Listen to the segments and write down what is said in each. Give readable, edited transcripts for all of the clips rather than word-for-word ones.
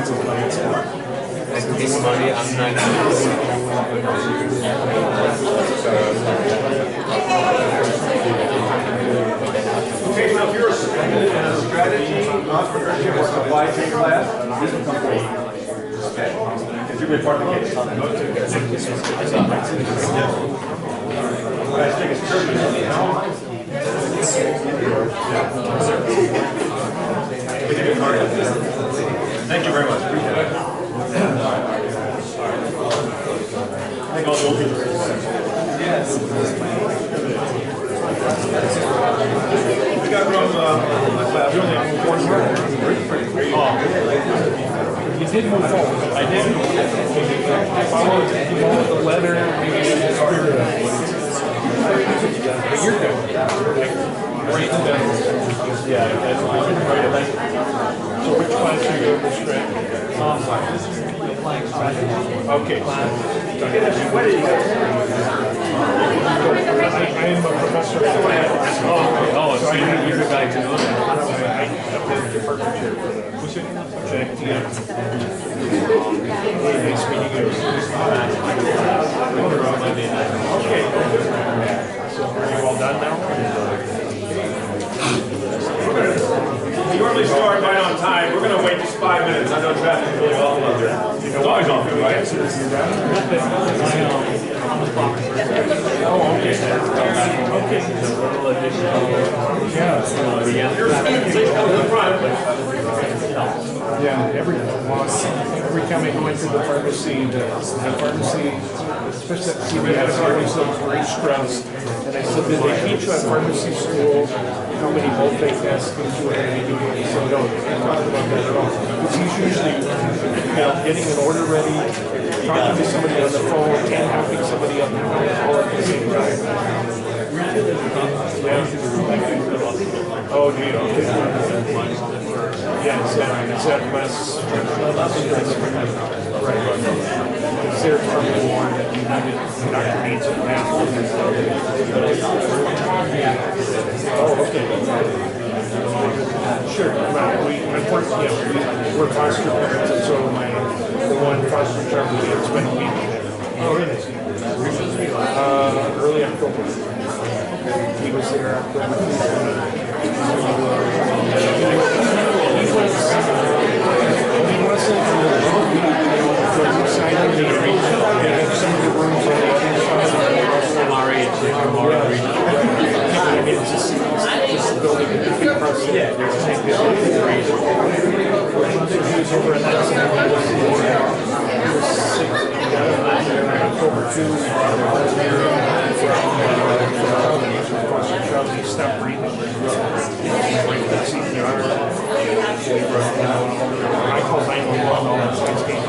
This money, I'm not Okay, so if you're a student in a strategy, entrepreneurship, or supply chain class, this will come for you. Okay? Because you're going to be part of the case. Guys, take a Thank you very much. Appreciate it. I think all the old people are Yes. We got from my class. You did move forward. I did. I followed the letter. But you're good. Great. Yeah, that's great. So which class are you in this grade? Okay. I am a professor. Oh, so you're the guy to know that. I'm the department chair for the nice meeting you. Okay. So are you all done now? We normally start right on time. We're going to wait just 5 minutes. I know traffic is really awful out there. It's always awful, right? Oh, okay. Okay. Your students, they come to the front. Yeah, every time I go into the pharmacy, especially at CVS, I always look very stressed. And I said, did they teach you at pharmacy school how many multitasking you have to do? So no, they can't talk about that at all. It's usually getting an order ready, talking to somebody on the phone, and helping somebody on the phone all at the same time. Oh, do you? Yeah, is that less? Right. Is there something more that you needed, doctor needs a math? Oh, okay. Sure. We're foster parents, and so the one foster child we had spent a week with. Oh, really? Early October. He was there after he stopped breathing. I called 911 all that stuff came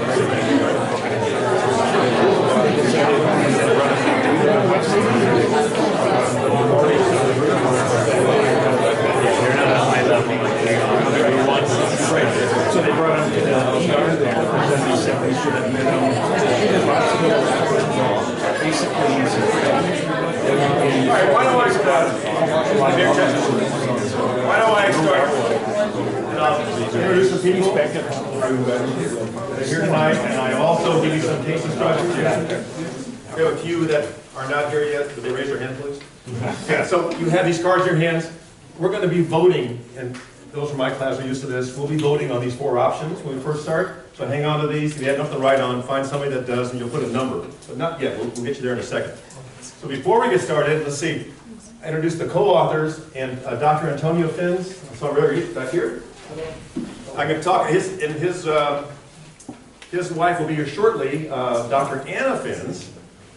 so they brought him to the ER there, and then they said they should have met him. Basically, All right, why don't I start? Introduce some people that are here tonight, and I also give you some case instructions. We have a few that are not here yet. Could they raise their hand, please? Yeah, so you have these cards in your hands. We're going to be voting, and those from my class are used to this. We'll be voting on these 4 options when we first start. So hang on to these. If you have nothing to write on, find somebody that does, and you'll put a number. But not yet. We'll get you there in a second. So before we get started, let's see. I introduced the co-authors and Dr. Antonio Fins. So back here. I'm going to talk. His wife will be here shortly. Dr. Anna Fins,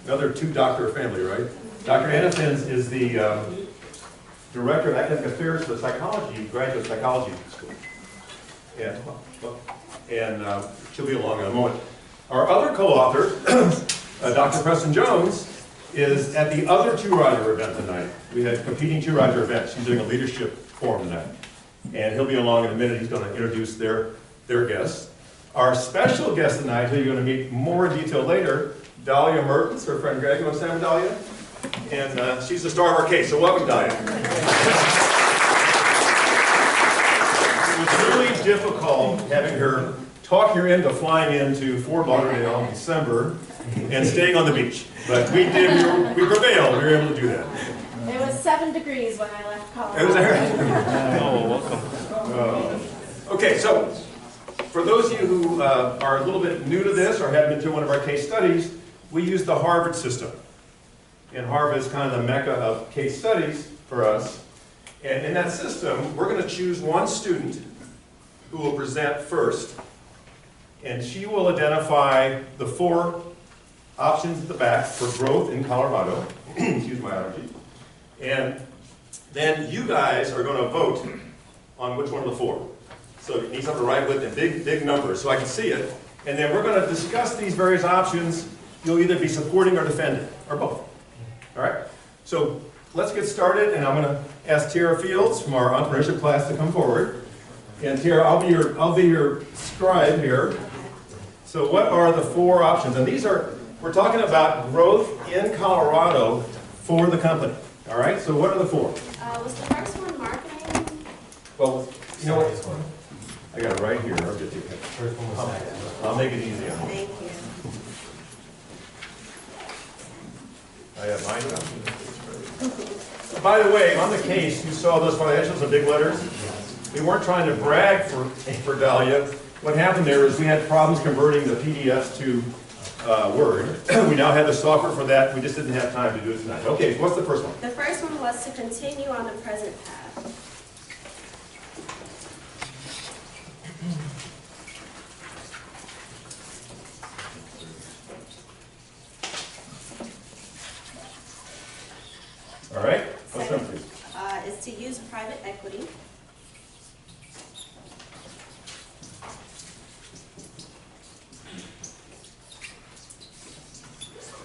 another 2-doctor family, right? Dr. Anna Fins is the Director of Academic Affairs for the graduate psychology school. And she'll be along in a moment. Our other co-author, Dr. Preston Jones, is at the other 2-rider event tonight. We had competing 2-rider events. He's doing a leadership forum tonight. And he'll be along in a minute. He's going to introduce their guests. Our special guest tonight, who you're going to meet more in detail later, Dahlia Mertens, her friend Greg. You want to stand with Dahlia? And she's the star of our case. So welcome, Dahlia. It was really difficult having her talk you into flying into Fort Lauderdale in December and staying on the beach. But we did, we prevailed, we were able to do that. It was 7 degrees when I left college. It was there. Oh, welcome. Okay, so for those of you who are a little bit new to this or haven't been to one of our case studies, we use the Harvard system. And Harvard is kind of the mecca of case studies for us. And in that system, we're going to choose one student who will present first. And she will identify the 4 options at the back for growth in Colorado. Excuse my allergy. And then you guys are going to vote on which one of the 4. So you need something to write with in big numbers so I can see it. And then we're going to discuss these various options. You'll either be supporting or defending, or both. All right? So let's get started, and I'm going to ask Tara Fields from our entrepreneurship class to come forward. And Tara, I'll be your scribe here. So what are the 4 options? And these are, we're talking about growth in Colorado for the company. All right? So what are the 4? Was the first one marketing? Well, you know what? I got it right here. I'll get you. I'll make it easy on you. Thank you. I have mine. By the way, on the case, you saw those financials in big letters. We weren't trying to brag for Dahlia. What happened there is we had problems converting the PDFs to Word. We now have the software for that. We just didn't have time to do it tonight. Okay, what's the first one? The first one was to continue on the present path. All right. What's number 2? Is to use private equity.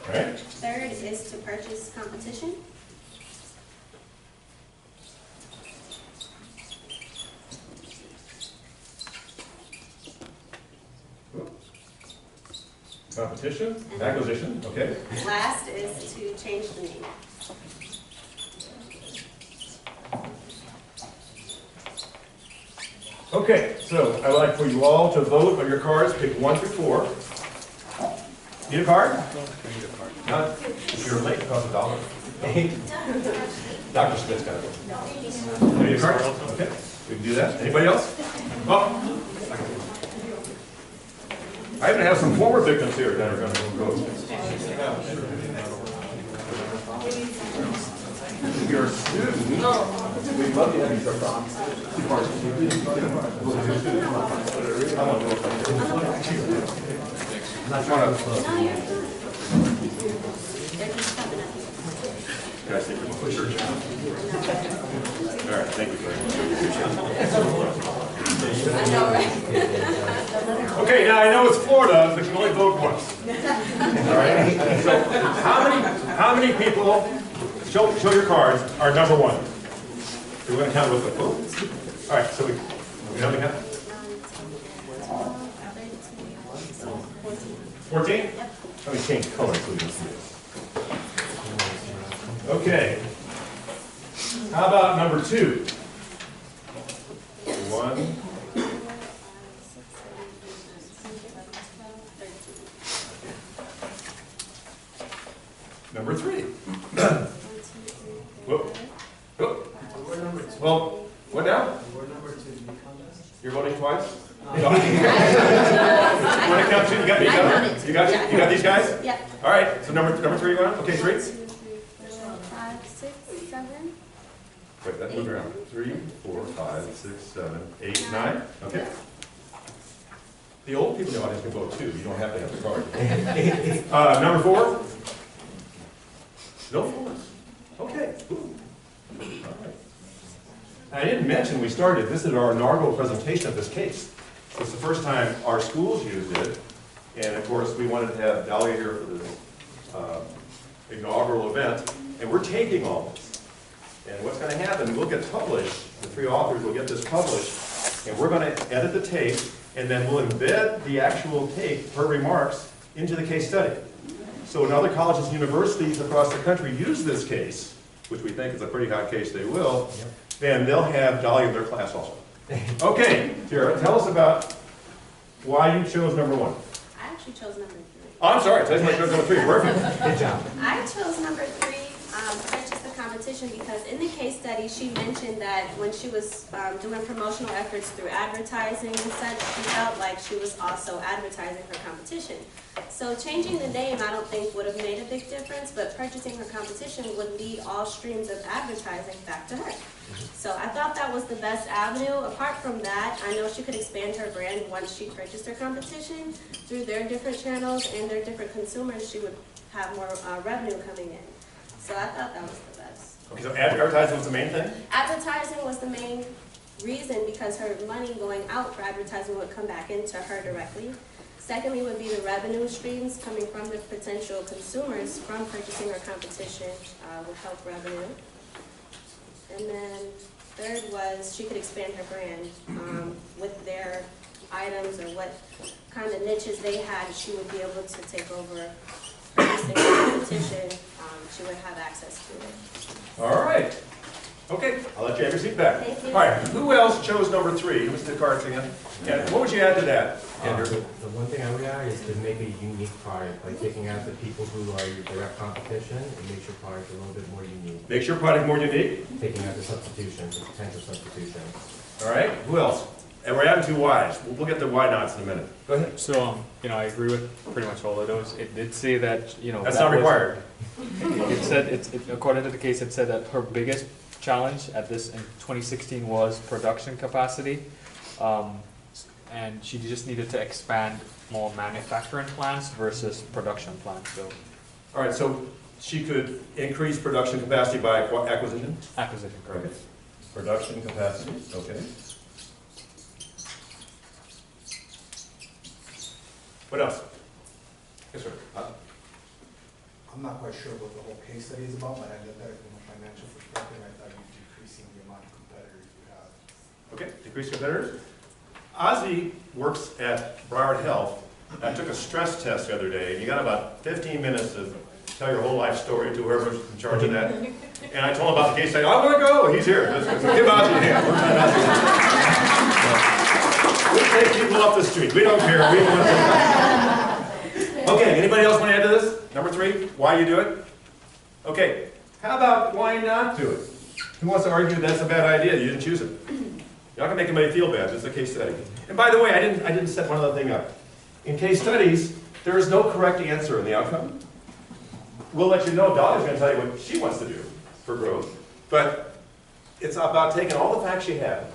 All right. Third is to purchase competition. Competition, acquisition, okay. Last is to change the name. Okay, so I'd like for you all to vote on your cards. Pick 1 through 4. Need a card? Not if you're late, it costs $1. Dr. Smith's got it. Need a card? Okay, we can do that. Anybody else? Oh. I even have some former victims here that are going to go. If you're a student, we'd love to have you start talking. Guys, take your shirt down. All right, thank you very much. I know, right? Okay, now I know it's Florida, but you can only vote once. All right. So, how many people? Show your cards. Are number 1. So we're going to count with the vote. All right. So we how many count? 14. Yep. Let me change color so we can see this. Okay. How about number 2? 1. Number 3. Whoop. Whoop. Well, what now? You're voting twice? You want to count 2? You got me covered? You got these guys? Yeah. All right. So number 3 you want? Okay, 3. 1, 2, 3, 4, 5, 6, 7. Wait, that moved around. 3, 4, 5, 6, 7, 8, 9. Okay. The old people in the audience can vote too. You don't have to have the card. Number 4. No 4s. Okay. Ooh. All right. I didn't mention we started. This is our inaugural presentation of this case. It's the first time our schools used it, and of course we wanted to have Dahlia here for this inaugural event, and we're taping all this. And what's going to happen, we'll get published, the 3 authors will get this published, and we're going to edit the tape, and then we'll embed the actual tape, her remarks, into the case study. So when other colleges and universities across the country use this case, which we think is a pretty hot case they will, then they'll have Dahlia in their class also. Okay, Tara, tell us about why you chose number 1. I actually chose number 3. Oh, I'm sorry, today's my chose number 3, perfect. Good job. I chose number 3, purchase the competition, because in the case study, she mentioned that when she was doing promotional efforts through advertising and such, she felt like she was also advertising her competition. So changing the name, I don't think would have made a big difference, but purchasing her competition would lead all streams of advertising back to her. So I thought that was the best avenue. Apart from that, I know she could expand her brand once she purchased her competition through their different channels and their different consumers. She would have more revenue coming in. So I thought that was the best. Okay, so advertising was the main thing? Advertising was the main reason, because her money going out for advertising would come back into her directly. Secondly would be the revenue streams coming from the potential consumers from purchasing her competition would help revenue. And then third was she could expand her brand with their items or what kind of niches they had. She would be able to take over purchasing her competition. She would have access to it. All right. Okay, I'll let you have your seat back. Thank you. All right, who else chose number 3? Who's the cards again? And what would you add to that, Andrew? The one thing I would add is to make a unique product, like taking out the people who are your direct competition, it makes your product a little bit more unique. Makes your product more unique? Taking out the substitutions, the potential substitutions. All right, who else? And we're adding 2 Ys. We'll get to why nots in a minute. Go ahead. So, I agree with pretty much all of those. It did say that, That's not required. It said, according to the case, it said that her biggest challenge in 2016 was production capacity. And she just needed to expand more manufacturing plants versus production plants. So, All right, so she could increase production capacity by acquisition? acquisition, correct. Okay. Production capacity, okay. What else? Yes, sir. I'm not quite sure what the whole case study is about, but I looked at it from a financial perspective. I thought you're decreasing the amount of competitors you have. Okay, decrease competitors. Ozzy works at Broward Health. I took a stress test the other day, and you got about 15 minutes to tell your whole life story to whoever's in charge of that. And I told him about the case study. I want to go. He's here. So give Ozzy a hand. We're trying Ozzy. We take people off the street. We don't care. We want to. Okay. Anybody else want to add to this? Number 3. Why you do it? Okay. How about why not do it? Who wants to argue that's a bad idea? You didn't choose it. You're not going to make anybody feel bad. This is a case study. And by the way, I didn't set one other thing up. In case studies, there is no correct answer in the outcome. We'll let you know. Dolly's going to tell you what she wants to do for growth. But it's about taking all the facts you have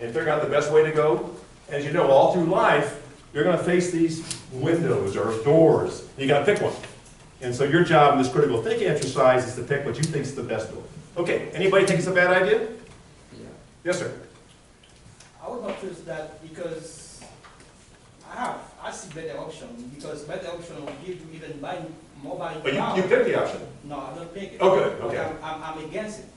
and figuring out the best way to go. As you know, all through life, you're going to face these windows or doors. You got to pick one. And so your job in this critical thinking exercise is to pick what you think is the best door. Okay, anybody think it's a bad idea? Yeah. Yes, sir. I would not choose that because I see better option, because better option will give you even buying mobile. But you picked the option. No, I don't pick it. Oh, good, okay. But I'm against it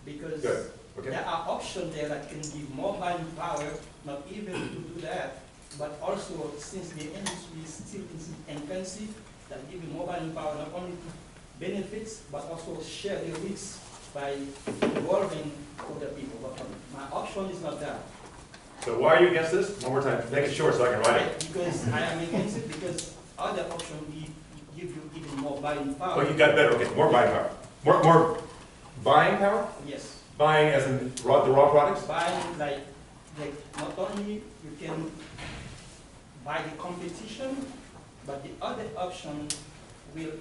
because Good, okay. there are options there that can give more buying power, not even to do that, but also since the industry is still in its infancy, that give you more buying power, not only benefits, but also share the risks by involving other people. But my option is not that. So why are you against this? One more time. Make it short so I can write it. Because I am against it because other option will give you even more buying power. Oh, you got better. Okay, more buying power. More buying power? Yes. Buying as in the raw products? Buying like not only you can buy the competition, but the other option will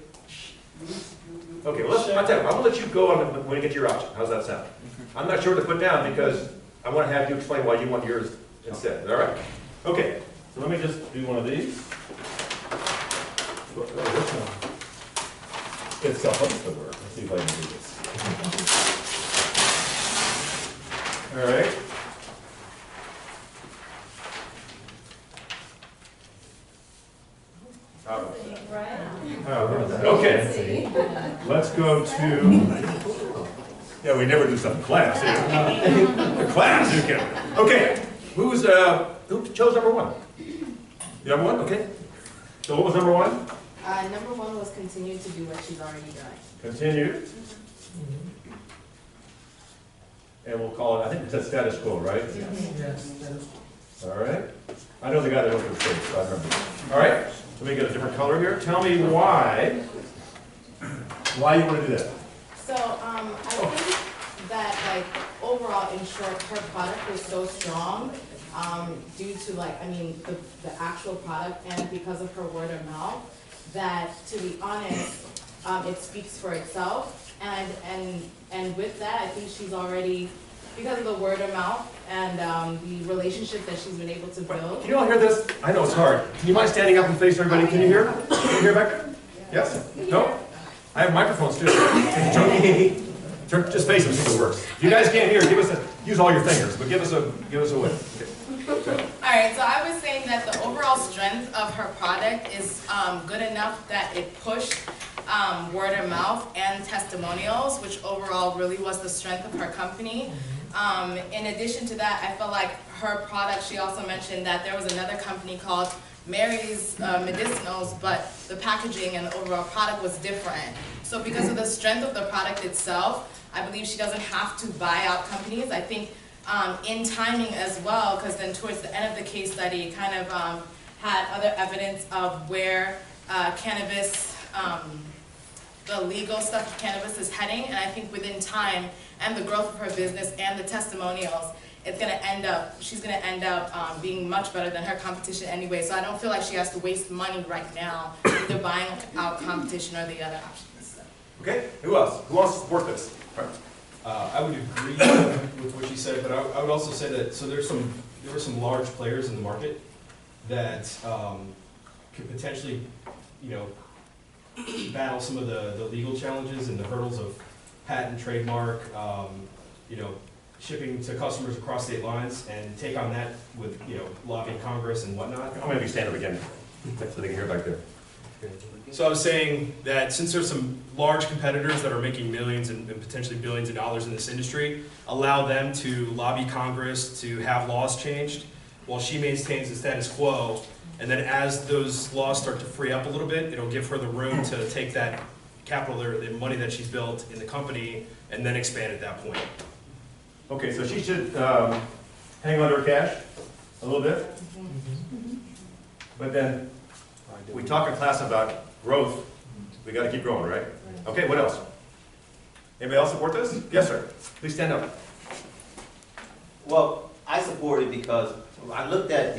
Okay, well, I'll tell you, I'm going to let you go on when you get your option. How's that sound? I'm not sure to put down because I want to have you explain why you want yours instead. All right. Okay, so let me just do one of these. It's supposed to work. Let's see if I can do this. All right. Okay, let's go to, yeah, we never do something class here. The class, you can. Okay, who chose number 1? Number 1, okay. So what was number 1? Number 1 was continue to do what she's already done. Continue. And we'll call it, I think it's a status quo, right? Yes. All right. I know the guy that opened the stage, so I remember. All right, let me get a different color here. Tell me why you want to do that. So, I think that, like, overall, in short, her product is so strong, due to, like, I mean, the actual product and because of her word of mouth, that, to be honest, it speaks for itself. And with that, I think she's already, because of the word of mouth and the relationship that she's been able to build. Can you all hear this? I know it's hard. Can you mind standing up and face everybody? Can you hear? Can you hear back there? Yes? No? I have microphones too. Just face them, see if it works. If you guys can't hear, use all your fingers, but give us a win. Okay. All right, so I was saying that the overall strength of her product is good enough that it pushed word of mouth and testimonials, which overall really was the strength of her company. In addition to that, I felt like her product, she also mentioned that there was another company called Mary's Medicinals, but the packaging and the overall product was different. So because of the strength of the product itself, I believe she doesn't have to buy out companies. I think in timing as well, because then towards the end of the case study, it kind of had other evidence of where cannabis, the legal stuff of cannabis is heading, and I think within time and the growth of her business and the testimonials, it's going to end up, she's going to end up being much better than her competition anyway, so I don't feel like she has to waste money right now either buying out competition or the other options. Okay, who else? Who wants to support this? I would agree with what you said, but I would also say that, so there were some large players in the market that could potentially, battle some of the legal challenges and the hurdles of patent, trademark, shipping to customers across state lines, and take on that with, lobbying Congress and whatnot. I'm going to be stand up again, so they can hear back there. So I was saying that since there's some large competitors that are making millions and potentially billions of dollars in this industry, allow them to lobby Congress to have laws changed while she maintains the status quo. And then as those laws start to free up a little bit, it'll give her the room to take that capital or the money that she's built in the company and then expand at that point. Okay, so she should hang on to her cash a little bit. But then we talk in class about growth. We got to keep growing, right? Okay, what else? Anybody else support this? Yes, sir. Please stand up. Well, I support it because I looked at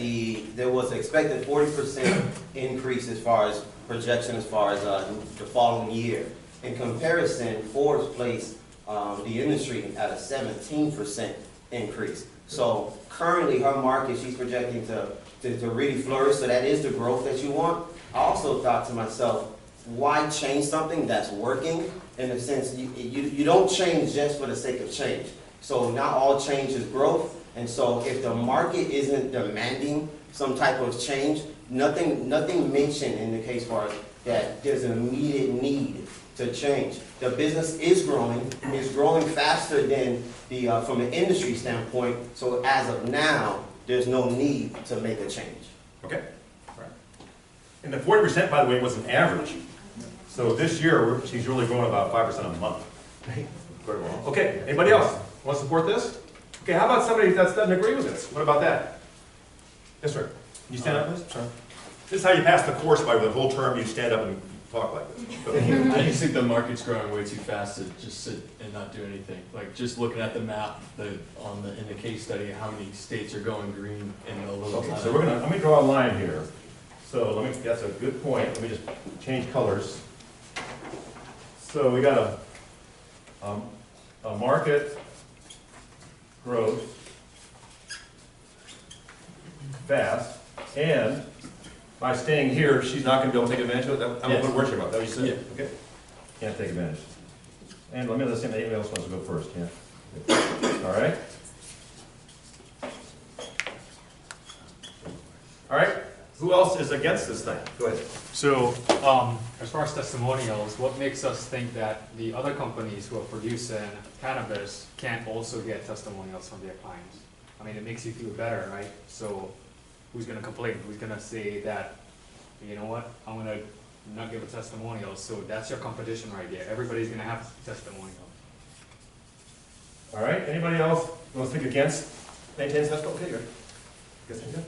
there was expected 40% increase as far as projection as far as the following year. In comparison, Forbes placed the industry at a 17% increase. So currently her market, she's projecting to really flourish, so that is the growth that you want. I also thought to myself, why change something that's working? In a sense, you don't change just for the sake of change. So not all change is growth, and so if the market isn't demanding some type of change, nothing mentioned in the case far that there's an immediate need to change. The business is growing faster than from an industry standpoint, so as of now, there's no need to make a change. Okay. All right. And the 40%, by the way, was an average. So this year, she's really growing about 5% a month. Okay, anybody else want to support this? Okay, how about somebody that doesn't agree with this? What about that? Yes, sir. Can you stand up, please? Sure. This is how you pass the course by the whole term. You stand up and talk like this. I just think the market's growing way too fast to just sit and not do anything. Like just looking at the map, in the case study, how many states are going green in a little Okay, time. so let me draw a line here. So that's a good point. Let me just change colors. So we got a market growth fast, and by staying here, she's not going to be able to take advantage of it. I'm going to put worship about that. What you said? Yeah. Okay. Can't take advantage. And let me understand. Anybody else wants to go first? Yeah. All right. All right. Who else is against this thing? Go ahead. So, as far as testimonials, what makes us think that the other companies who are producing cannabis can't also get testimonials from their clients? I mean, it makes you feel better, right? So, who's going to complain? Who's going to say that, you know what, I'm going to not give a testimonial? So that's your competition right there. Everybody's going to have testimonials. All right. Anybody else want to speak against maintaining testimonial? Okay, good. Guess I'm good.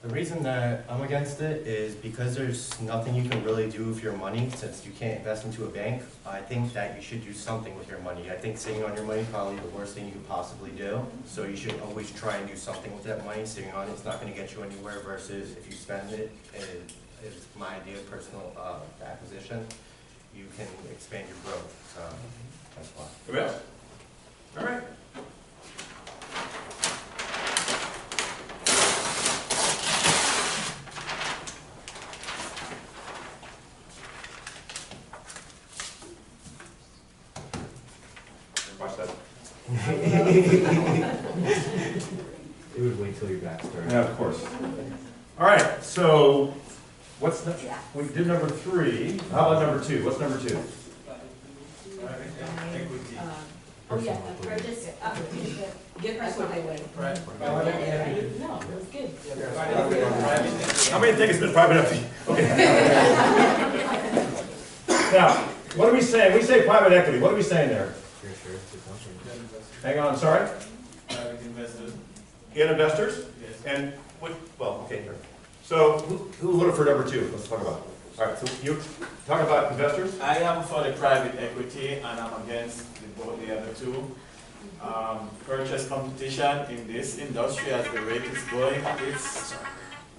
The reason that I'm against it is because there's nothing you can really do with your money since you can't invest into a bank. I think that you should do something with your money. I think sitting on your money is probably the worst thing you could possibly do. So you should always try and do something with that money. Sitting on it's not going to get you anywhere versus if you spend it, is my idea of personal acquisition, you can expand your growth. So that's why. Yes. All right. Watch that. It would wait till your back started. Yeah, of course. All right, so what's next? We did number 3. How about number 2? What's number 2? Oh, yeah, purchase, Get personal highway. no, it was good. How many think it's been private equity? Okay. Now, what are we saying? We say private equity. What are we saying there? Hang on, sorry? Private investors. In investors? Yes. And what, well, okay, here. So who voted for number 2? Let's talk about it. All right, so you talk about investors? I am for the private equity and I'm against both the other two. Purchase competition in this industry as the rate is going, it's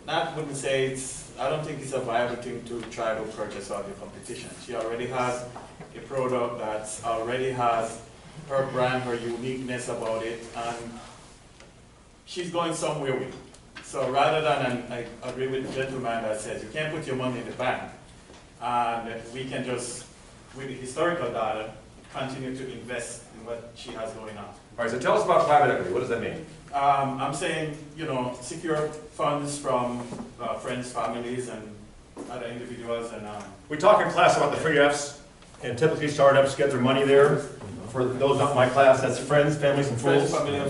not, wouldn't say it's, I don't think it's a viable thing to try to purchase all the competition. She already has a product that already has her brand, her uniqueness about it, and she's going somewhere with it. So rather than, and I agree with the gentleman that says you can't put your money in the bank, and we can just, with the historical data, continue to invest in what she has going on. All right, so tell us about private equity. What does that mean? I'm saying, you know, secure funds from friends, families, and other individuals, and We talk in class about the 3 F's, and typically startups get their money there. For those not in my class, that's friends, families, and fools. friends, family, and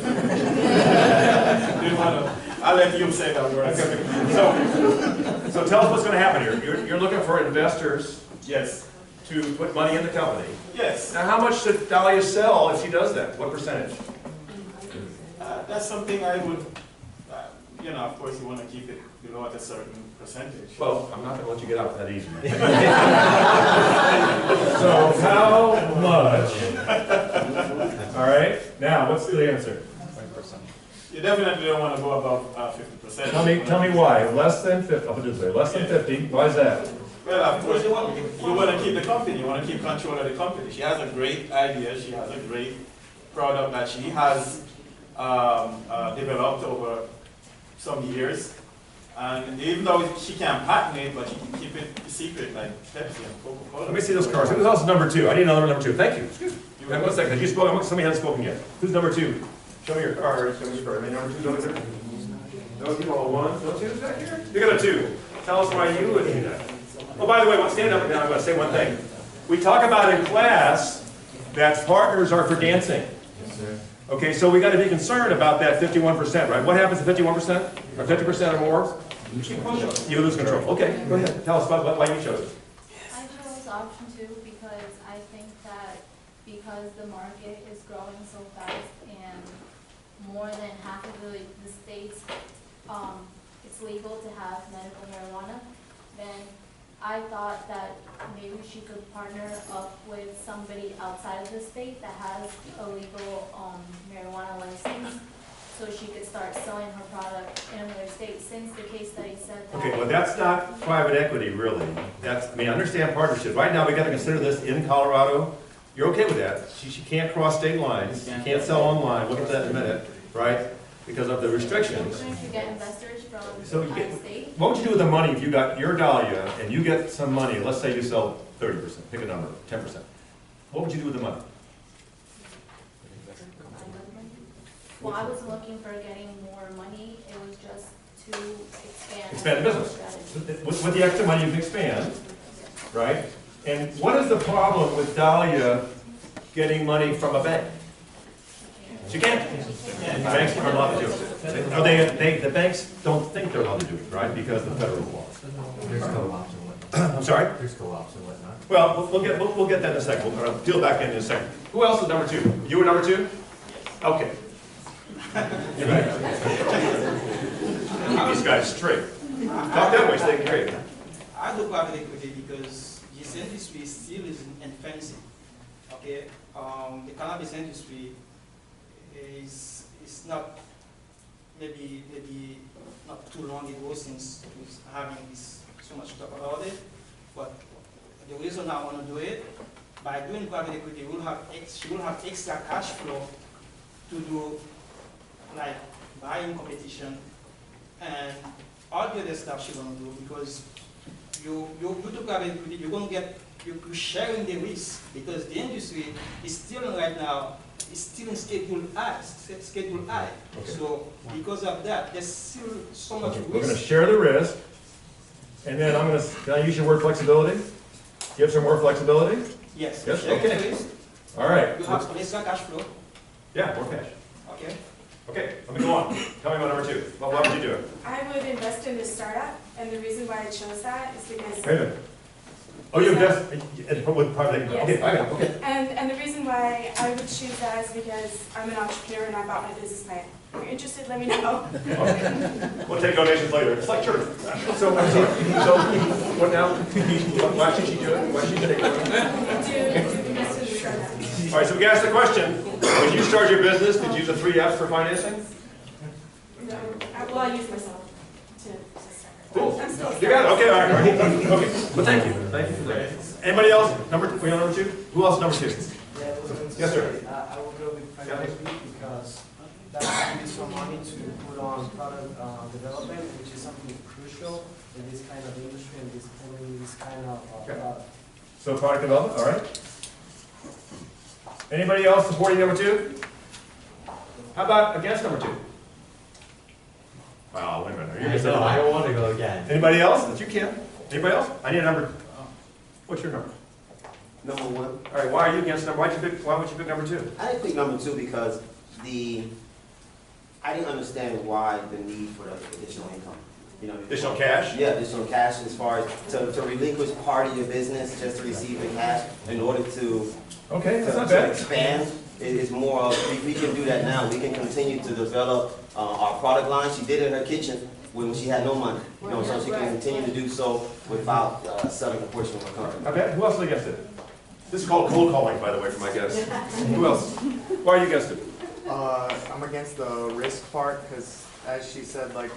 I'll let you say that word. So tell us what's going to happen here. You're looking for investors. Yes. To put money in the company. Yes. Now, how much should Dahlia sell if she does that? What percentage? That's something I would, you know, of course you want to keep it below at a certain percentage. Well, I'm not going to let you get out that easy. So how much? All right. Now, what's the answer? 20%. You definitely don't want to go above 50%. Tell me why. Less than 50. I'll put it this way. Less than 50. Why is that? Well, of course, you want to keep the company. You want to keep control of the company. She has a great idea. She has a great product that she has developed over some years. And even though she can't patent it, but she can keep it secret like Pepsi and Coca-Cola. Let me see those cards. Who else is number 2? I need another number 2. Thank you. Excuse me. Hang on 1 second. You spoke. Somebody hasn't spoken yet. Who's number 2? Show me your card. Show me your card. Any number 2 over there? Those people all 1. Those 2 back here. You got a 2. Tell us why you would do that. Oh, by the way, stand up now. I'm going to say one thing. We talk about in class that partners are for dancing. Yes, sir. Okay, so we got to be concerned about that 51%, right? What happens to 51% or 50% or more? You lose control. Okay, go ahead. Tell us about why you chose it. I chose option 2 because I think that because the market is growing so fast and more than half of the states, it's legal to have medical marijuana, then I thought that maybe she could partner up with somebody outside of the state that has a legal marijuana license, so she could start selling her product in another state, since the case study said that. Okay, well that's not private equity really. That's, I mean, I understand partnership. Right now we got to consider this in Colorado. You're okay with that. She can't cross state lines. She can't sell online. We'll get to that in a minute, right? Because of the restrictions. Couldn't you get investors from So you out get, of state? what would you do with the money if you got your Dahlia and you get some money? Let's say you sell 30%, pick a number, 10%. What would you do with the money? Well, I wasn't looking for getting more money, it was just to expand. Expand the business. strategy. With the extra money you can expand, right? And what is the problem with Dahlia getting money from a bank? She can't. The banks aren't allowed to do it. No, the banks don't think they're allowed to do it, right? Because of the federal law. There's co-ops and whatnot. I'm sorry? There's co-ops and whatnot. Well, we'll get that in a second. We'll deal back in a second. Who else is number 2? You were number 2? Okay. You're right. these guys straight. Talk that way so they can hear you. I do private equity because this industry still is in infancy. Okay, the cannabis industry is not maybe not too long ago since was having this so much talk about it. But the reason I want to do it, by doing private equity, she will have extra cash flow to do like buying competition and all the other stuff she want to do, because you do private equity, you're going to get, you're sharing the risk, because the industry is still right now, is still in Schedule I. Okay. So because of that, there's still so much risk. We're going to share the risk, and then can I use your word flexibility? Give some more flexibility? Yes. Yes, okay. All right. You have some extra cash flow. Yeah, more cash. Okay. Okay, let me go on. Tell me about number 2. What would you do? I would invest in a startup, and the reason why I chose that is because... Wait a minute. Oh, you invest with private equity? Yes. Okay, I got it, okay. And the reason why I would choose that is because I'm an entrepreneur and I bought my business plan. If you're interested, let me know. Okay. We'll take donations later. It's like church. So, I'm sorry. So, what now? Why should she do it? Why should she take it? Do invest in a startup. All right, so we asked the question, when you start your business, did you use the 3 F's for financing? No, well, I use myself to start. Cool. I'm still You got it, okay, all right, all right. Okay, well, thank you. Thank you for that. Anybody else? We on number 2? Who else is number 2? Yes, sir. I will go with private equity because that gives some money to put on product development, which is something crucial in this kind of industry and this kind of product. So product development, all right. Anybody else supporting number 2? How about against number 2? Wow, wait a minute. Are you I don't want to go again. Anybody else? That you can. Anybody else? I need a number. What's your number? Number 1. All right, why are you against number? Why would you pick number 2? I didn't pick number 2 because I didn't understand why the need for the additional income. You know, additional cash? Yeah, additional cash as far as to relinquish part of your business just to receive the cash in order to, to expand. It is more of, we can do that now. We can continue to develop our product line. She did it in her kitchen when she had no money. You know, so she can continue to do so without selling a portion of her company. Okay, who else is against it? This is called cold calling, by the way, for my guests. Who else? Why are you against it? I'm against the risk part because, as she said, like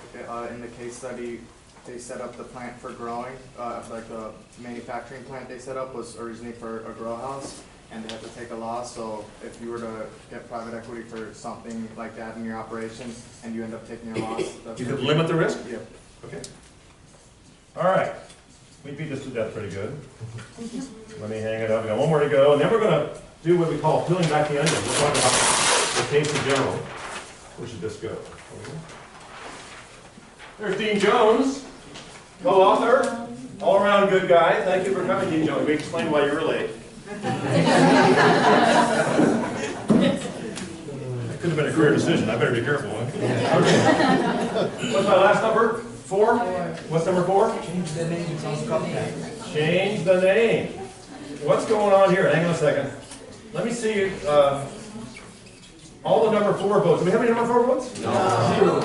in the case study, they set up the plant for growing. Like the manufacturing plant they set up was originally for a grow house, and they had to take a loss. So if you were to get private equity for something like that in your operation, and you end up taking a loss, you could limit the risk? Yep. Okay. All right. We beat this to death pretty good. Let me hang it up. We got one more to go, and then we're going to do what we call peeling back the onion. We'll talk about the case in general. Where should this go? There's Dean Jones, co-author, all-around good guy. Thank you for coming, Dean Jones. We explained why you were late. That could have been a career decision. I better be careful. Okay. What's my last number? 4? What's number 4? Change the name on copy. Change the name. What's going on here? Hang on a second. Let me see all the number 4 votes. Do we have any number 4 votes? No.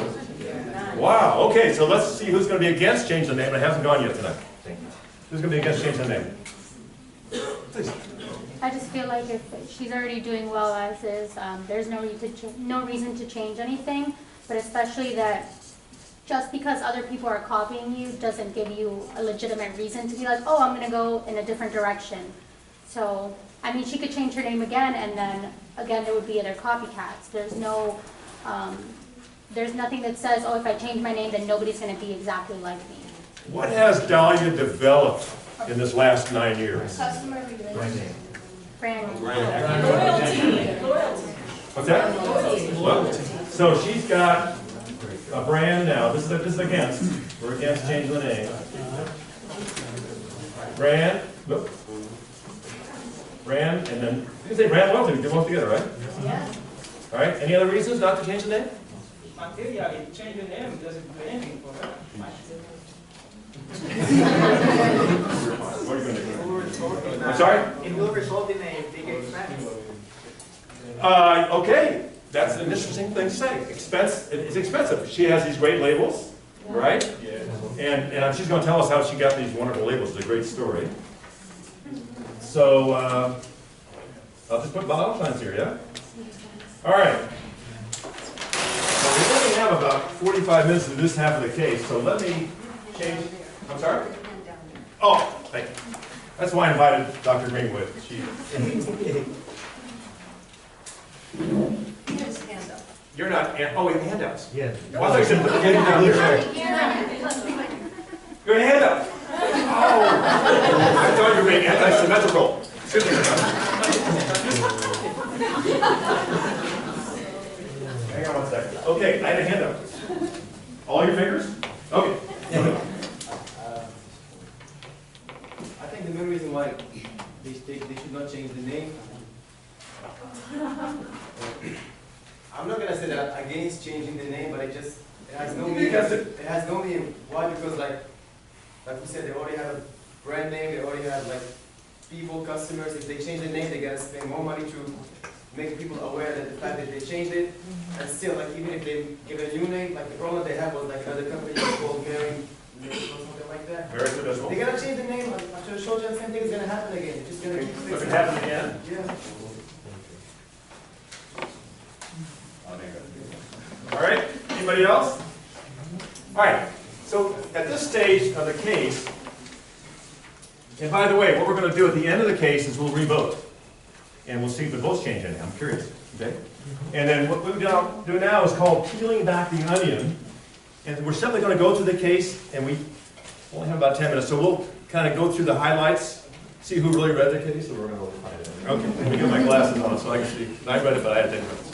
Wow. Okay, so let's see who's going to be against change the name. It hasn't gone yet tonight. Who's going to be against change the name? Please. I just feel like if she's already doing well as is, there's no reason to change anything, but especially that just because other people are copying you doesn't give you a legitimate reason to be like, oh, I'm going to go in a different direction. So, I mean, she could change her name again, and then, again, there would be other copycats. There's nothing that says, oh, if I change my name, then nobody's going to be exactly like me. What has Dahlia developed in this last 9 years? Customer relationship. Brand. Loyalty. What's that? Loyalty. So she's got a brand now. This is against. We're against changing the name. Brand. Look. Brand, and then you can say brand loyalty. We do both together, right? Yeah. All right. Any other reasons not to change the name? Materially, change the name doesn't do anything for her. What are you going to do? I'm sorry? It will result in a bigger expense. Okay. That's an interesting thing to say. Expense, it's expensive. She has these great labels. right? And she's gonna tell us how she got these wonderful labels. It's a great story. So, I'll just put bottle signs here, yeah? All right. So we only have about 45 minutes to this half of the case, so let me change. I'm sorry? Oh, thank you. That's why I invited Dr. Greenwood. You're not, oh, we have handouts. Yeah. Well, I said, you're a handout. Oh, I thought you were being anti-symmetrical. Excuse me. Hang on one second. Okay, I had a handout. All your fingers? Okay. I think the main reason why they should not change the name. I'm not gonna say that I'm against changing the name, but it has no meaning. It has no meaning. Why? Because like we said, they already have a brand name. They already have like people, customers. If they change the name, they gotta spend more money to make people aware that the fact that they changed it. And still, like even if they give a new name, like the problem they have was like another company called Mary or something like that. They gotta change the name. I'm sure show you the same thing is gonna happen again. It's just gonna keep fixing. If it happens again? Yeah. All right, anybody else? All right, so at this stage of the case, and by the way, what we're going to do at the end of the case is we'll revote. And we'll see if the votes change anything. I'm curious, okay? And then what we're going to do now is called peeling back the onion. And we're simply going to go through the case, and we only have about 10 minutes, so we'll kind of go through the highlights, see who really read the case, and we're going to find it. Okay, let me get my glasses on so I can see. I read it, but I had to take notes.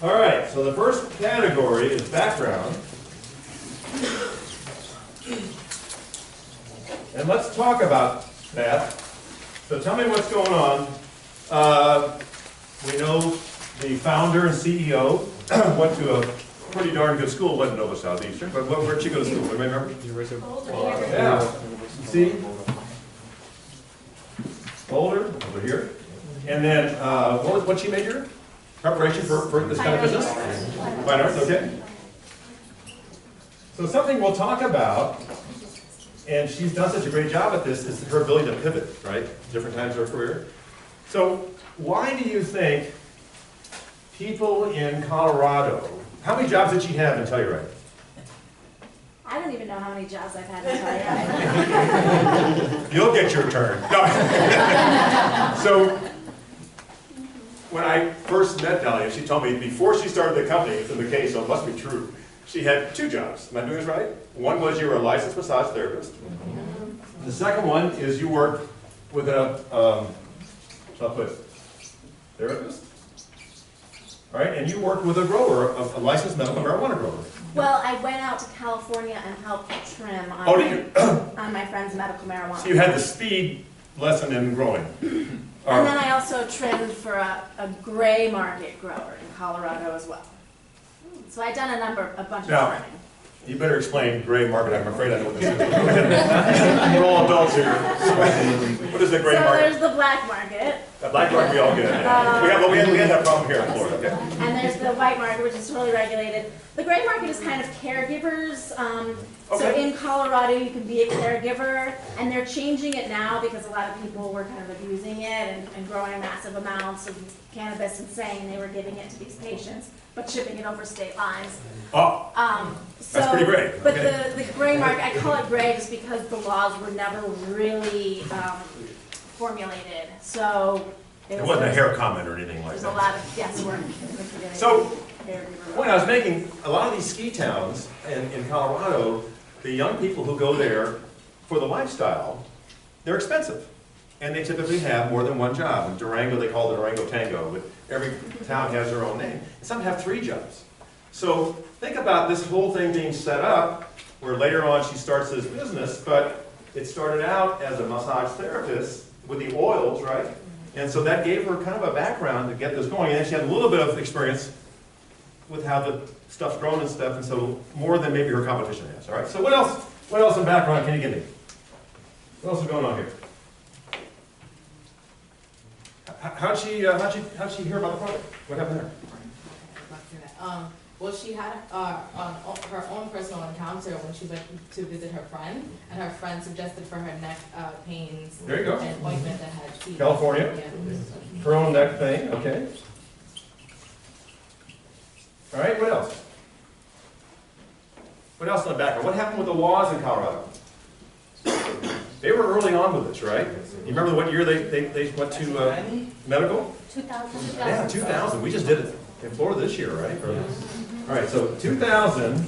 All right, so the first category is background. And let's talk about that. So tell me what's going on. We know the founder and CEO went to a pretty darn good school, wasn't Nova Southeastern, but where'd she go to school? Anybody remember? Yeah. See? Boulder, over here. And then, what'd she major? Preparation for this kind of business? Fine arts, okay. So something we'll talk about, and she's done such a great job at this, is her ability to pivot, right? Different times of her career. So why do you think people in Colorado, how many jobs did she have in Telluride? I don't even know how many jobs I've had in Telluride. You'll get your turn. No. So, when I first met Dahlia, she told me before she started the company, it's in the case, so it must be true, she had 2 jobs. Am I doing this right? One was you were a licensed massage therapist. The second one is you worked with a, therapist? All right, and you worked with a grower, a licensed medical marijuana grower. Well, I went out to California and helped trim on, on my friend's medical marijuana. So you had the speed lesson in growing. And then I also trimmed for a gray market grower in Colorado as well. So I've done a bunch of trimming. You better explain gray market. I'm afraid I know what this is. We're all adults here. What is the gray market? So there's the black market. The black market we all get. We had that problem here in Florida. Okay. And there's the white market, which is totally regulated. The gray market is kind of caregivers. So in Colorado, you can be a caregiver, and they're changing it now because a lot of people were kind of abusing it and growing massive amounts of cannabis and saying they were giving it to these patients, but shipping it over state lines. Oh, that's pretty gray. But the gray market, I call it gray just because the laws were never really formulated. So it wasn't a hair comment or anything like that. There's a lot of guesswork. So, when I was making a lot of these ski towns in Colorado, the young people who go there for the lifestyle, they're expensive. And they typically have more than one job. In Durango, they call it the Durango Tango, but every town has their own name. And some have 3 jobs. So think about this whole thing being set up, where later on she starts this business, but it started out as a massage therapist with the oils, right? And so that gave her kind of a background to get this going. And then she had a little bit of experience with how the stuff's grown and stuff, and so more than maybe her competition has. All right. So what else in background can you give me? What else is going on here? How'd she hear about the product? What happened there? Well, she had her own personal encounter when she went to visit her friend, and her friend suggested for her neck pains There you go. an ointment that had tea. California? Yeah. Her own neck thing, okay. All right, what else? What else in the background? What happened with the laws in Colorado? They were early on with this, right? You remember what year they went to medical? 2000. Yeah, 2000. We just did it in Florida this year, right? All right, so 2000,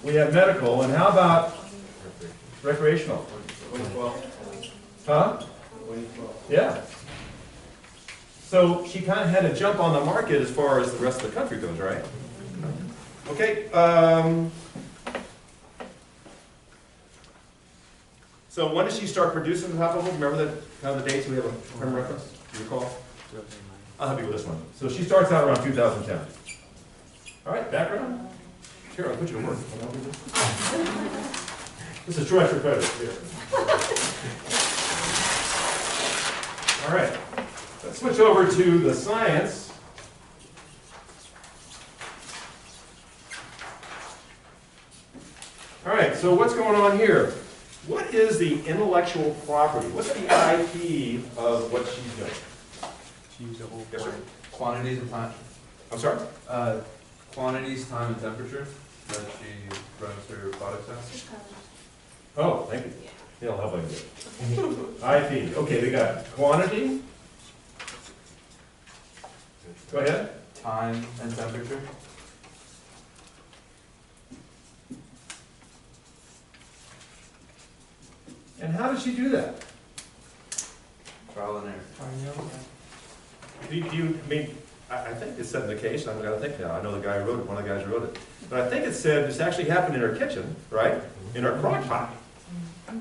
we have medical, and how about recreational? Huh? Yeah. So she kind of had to jump on the market as far as the rest of the country goes, right? Okay. So when did she start producing the alcohol? Remember that kind of the dates we have a frame reference? Do you recall? I'll help you with this one. So she starts out around 2010. All right, background. Here, I'll put you to work. This is true extra credit. Here. All right. Let's switch over to the science. All right, so what's going on here? What is the intellectual property? What's the IP of what she's doing? She used a whole Yes, sir. quantities of time. I'm sorry? Quantities, time, and temperature that she runs her product test. Oh, thank you. It'll help like that. IP. Okay, we got quantity. Go ahead. Time and temperature. And how does she do that? Trial and error. Do you, I mean, I think it said in the case, I'm gonna think now, I know the guy who wrote it, one of the guys who wrote it, but I think it said this actually happened in her kitchen, right? In her crock pot.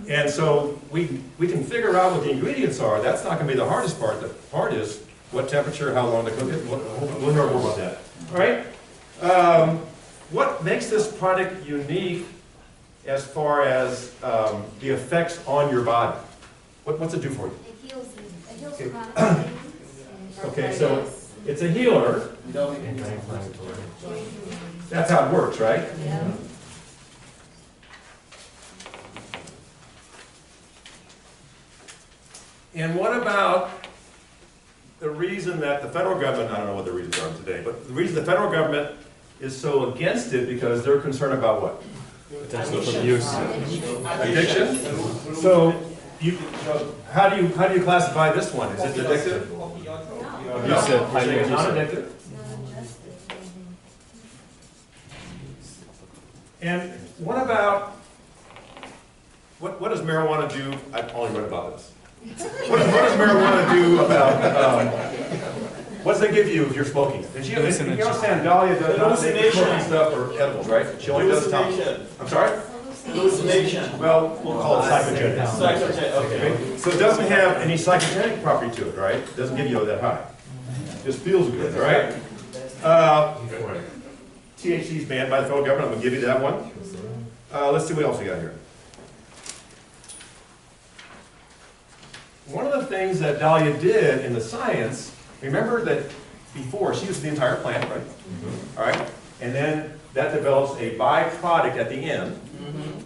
And so we can figure out what the ingredients are. That's not gonna be the hardest part. The part is what temperature, how long to cook it. We'll know more about that. All right? What makes this product unique as far as the effects on your body? What's it do for you? It heals chronic pain. Okay, so it's a healer. That's how it works, right? Yeah. And what about the reason that the federal government, I don't know what the reasons are today, but the reason the federal government is so against it because they're concerned about what? Potential for use. Addiction? So how do you classify this one? Is it addictive? Abusive, highly It's not abusive. addictive? And what about, what does marijuana do? I've only read about this. What does marijuana do about, what does it give you if you're smoking? And you understand, Dahlia does not make smoking stuff or edibles, right? She only does top. I'm sorry? Hallucination. Well, we'll call it psychogenic. Psychogenic, okay. So it doesn't have any psychogenic property to it, right? It doesn't give you that high. It just feels good, all right? THC is banned by the federal government. I'm going to give you that one. Let's see what else we got here. One of the things that Dahlia did in the science, remember that before she used the entire plant, right? All right? And then that develops a byproduct at the end,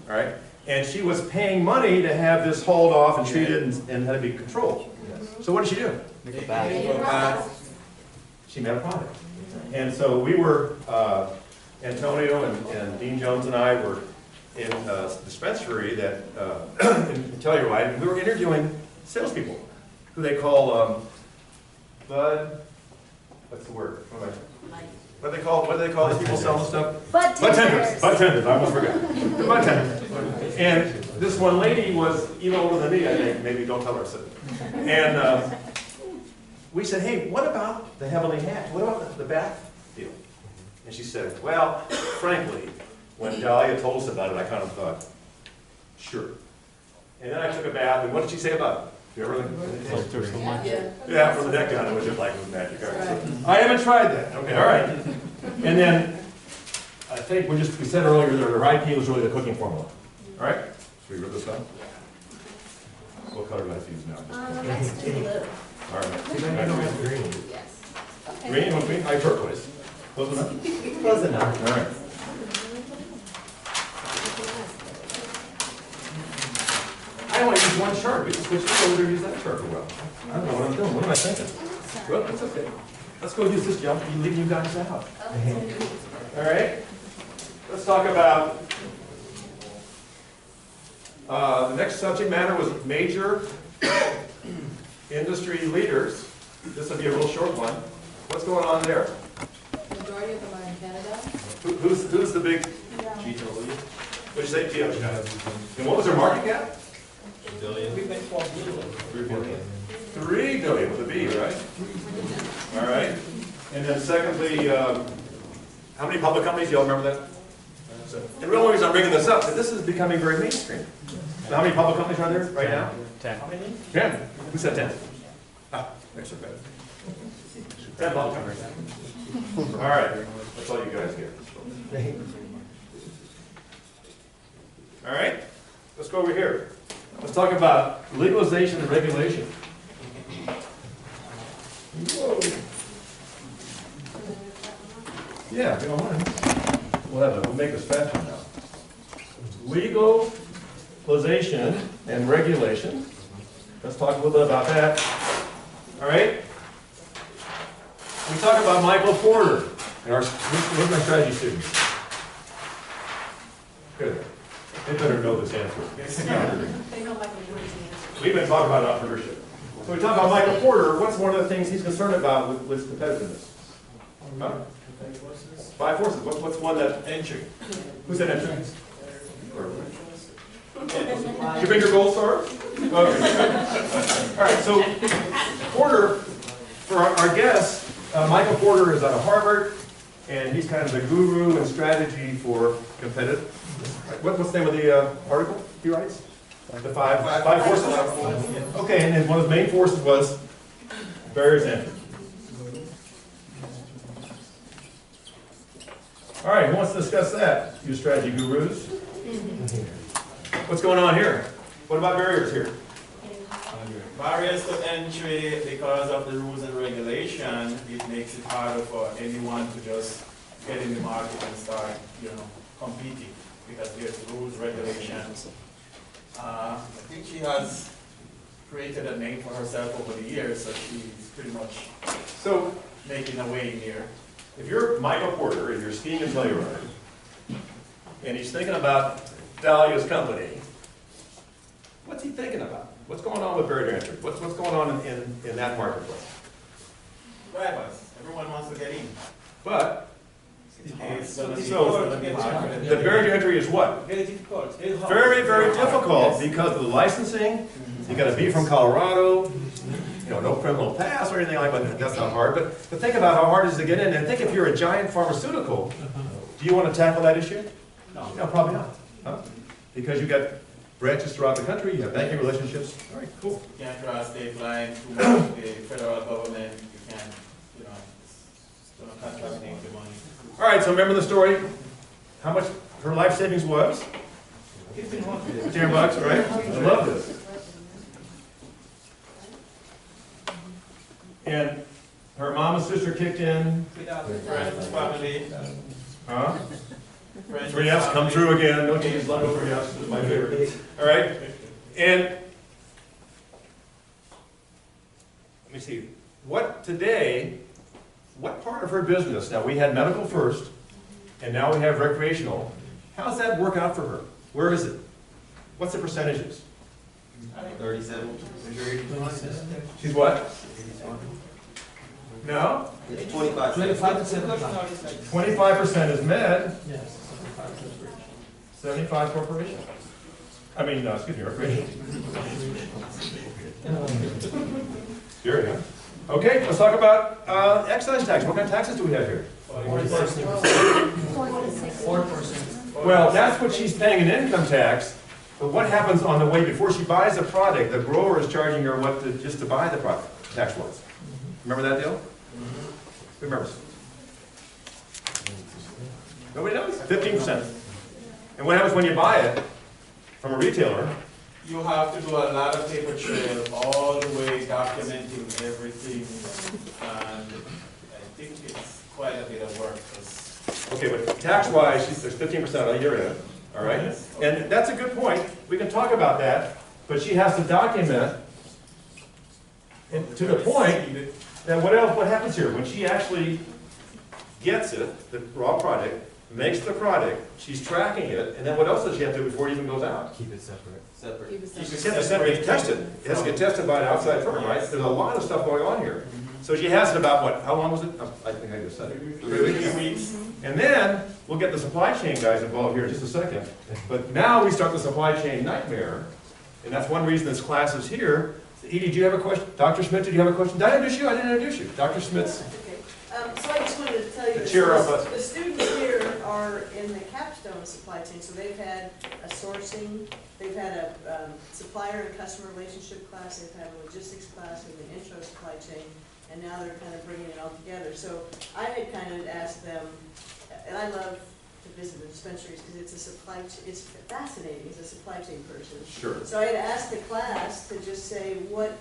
all right? And she was paying money to have this hauled off and treated and had to be controlled. So what did she do? Make a bag. She made a product. And so we were, Antonio and Dean Jones and I were in a dispensary that, in Telluride, and we were interviewing salespeople who they call bud, what's the word? What do they call these people selling the stuff? Bud tenders. Bud tenders, I almost forgot. The bud tenders. And this one lady was even older than me, I think, maybe don't tell her I said it. And we said, hey, what about the heavenly hatch? What about the bath deal? And she said, well, frankly, when Dahlia told us about it, I kind of thought, sure. And then I took a bath, and what did she say about it? You ever Filter so much. Yeah, from the neck down, it was just like it was magic. All right. So, I haven't tried that. Okay, all right. And then I think we said earlier that her IP was really the cooking formula. All right? Should we rip this up? What color do I use now? Let's do blue. All right. Yes. Green, you want green? I turquoise. Close enough? Close enough. All right. I only use one chart. We can switch this over to use that chart for a while. I don't know what I'm doing. What am I thinking? Well, that's okay. Let's go use this jump and leave you guys out. All right. Let's talk about the next subject matter was major industry leaders. This will be a real short one. What's going on there? Majority of them are in Canada. Who's the big? What'd you say, Geo? And what was their market cap? We make 4 billion. 3 billion with a B, right? All right. And then secondly, how many public companies? Y'all remember that? The real reason I'm bringing this up is this is becoming very mainstream. So how many public companies are there right now? 10. How many? 10. Who said 10? Ah, next are better. 10 public companies. All right. That's all you guys get. All right. Let's go over here. Let's talk about legalization and regulation. Whoa. Yeah, go on. Whatever, we'll make this faster now. Legalization and regulation. Let's talk a little bit about that. All right? We talk about Michael Porter and our, where's my strategy students? Good. They better know this answer. They know Michael Porter's the answer. We've been talking about entrepreneurship. So we talk about Michael Porter. What's one of the things he's concerned about with competitiveness? Huh? 5 forces. What's one that? Entry. Who said entry? Did you bring your gold star? Okay. All right. So Porter, for our guest, Michael Porter is out of Harvard, and he's kind of the guru in strategy for competitive. What's the name of the article he writes? The five forces? Okay, and then one of the main forces was barriers to entry. All right, who wants to discuss that? You strategy gurus. What's going on here? What about barriers here? Barriers to entry, because of the rules and regulation, it makes it harder for anyone to just get in the market and start, competing. Because there's rules, regulations. I think she has created a name for herself over the years, so she's pretty much making a way here. If you're Michael Porter and you're skiing in Telluride, and he's thinking about Dahlia's company, what's he thinking about? What's going on with barrier to entry? What's going on in that marketplace? Drivers, everyone wants to get in. But So the barrier to entry is what? Very difficult. Very, very difficult because of the licensing. You got to be from Colorado. No criminal past or anything like that. That's not hard. But think about how hard it is to get in. And think if you're a giant pharmaceutical, do you want to tackle that issue? No, probably not. Huh? Because you've got branches throughout the country. You have banking relationships. All right, cool. You can't cross state line too much. The federal government, you can't, don't contaminate the money. All right, so remember the story? How much her life savings was? $1,500. $10, right? I love this. And her mom and sister kicked in. Friends, family. Huh? Friends, 3 F's come family. through again. Don't you just love 3 F's? This is my favorite. All right? And let me see. What part of her business, now we had medical first, and now we have recreational. How does that work out for her? Where is it? What's the percentages? 37. She's what? No? 25%. 25% is med. 75 corporation. I mean, excuse me, recreation. Here we go. Okay, let's talk about excise tax. What kind of taxes do we have here? 4%. Well, that's what she's paying in income tax. But what happens on the way before she buys the product? The grower is charging her just to buy the product, tax-wise. Remember that deal? Who remembers? Nobody knows? 15%. And what happens when you buy it from a retailer? You have to do a lot of paper trail, all the way documenting everything, and I think it's quite a bit of work, 'cause Okay, but tax-wise, there's 15% on your end, all right? And that's a good point. We can talk about that, but she has to document to the point that what happens here? When she actually gets it, the raw product, makes the product, she's tracking it, and then what else does she have to do before it even goes out? Keep it separate. Separate. Keep it She separate. has to get tested. It has to get tested by an outside firm, right? There's a lot of stuff going on here. So she has it about what? How long was it? I think I just said it. 3 weeks. And then we'll get the supply chain guys involved here in just a second. But now we start the supply chain nightmare, and that's one reason this class is here. Edie, do you have a question? Dr. Smith, did you have a question? Did I introduce you? I didn't introduce you. Dr. Smith's So I just wanted to tell you the that chair of the students here are in the capstone supply chain, so they've had a sourcing, they've had a supplier and customer relationship class, they've had a logistics class and the intro supply chain, and now they're kind of bringing it all together. So I had kind of asked them, and I love to visit the dispensaries because it's a supply, it's fascinating as a supply chain person. Sure. So I had asked the class to just say what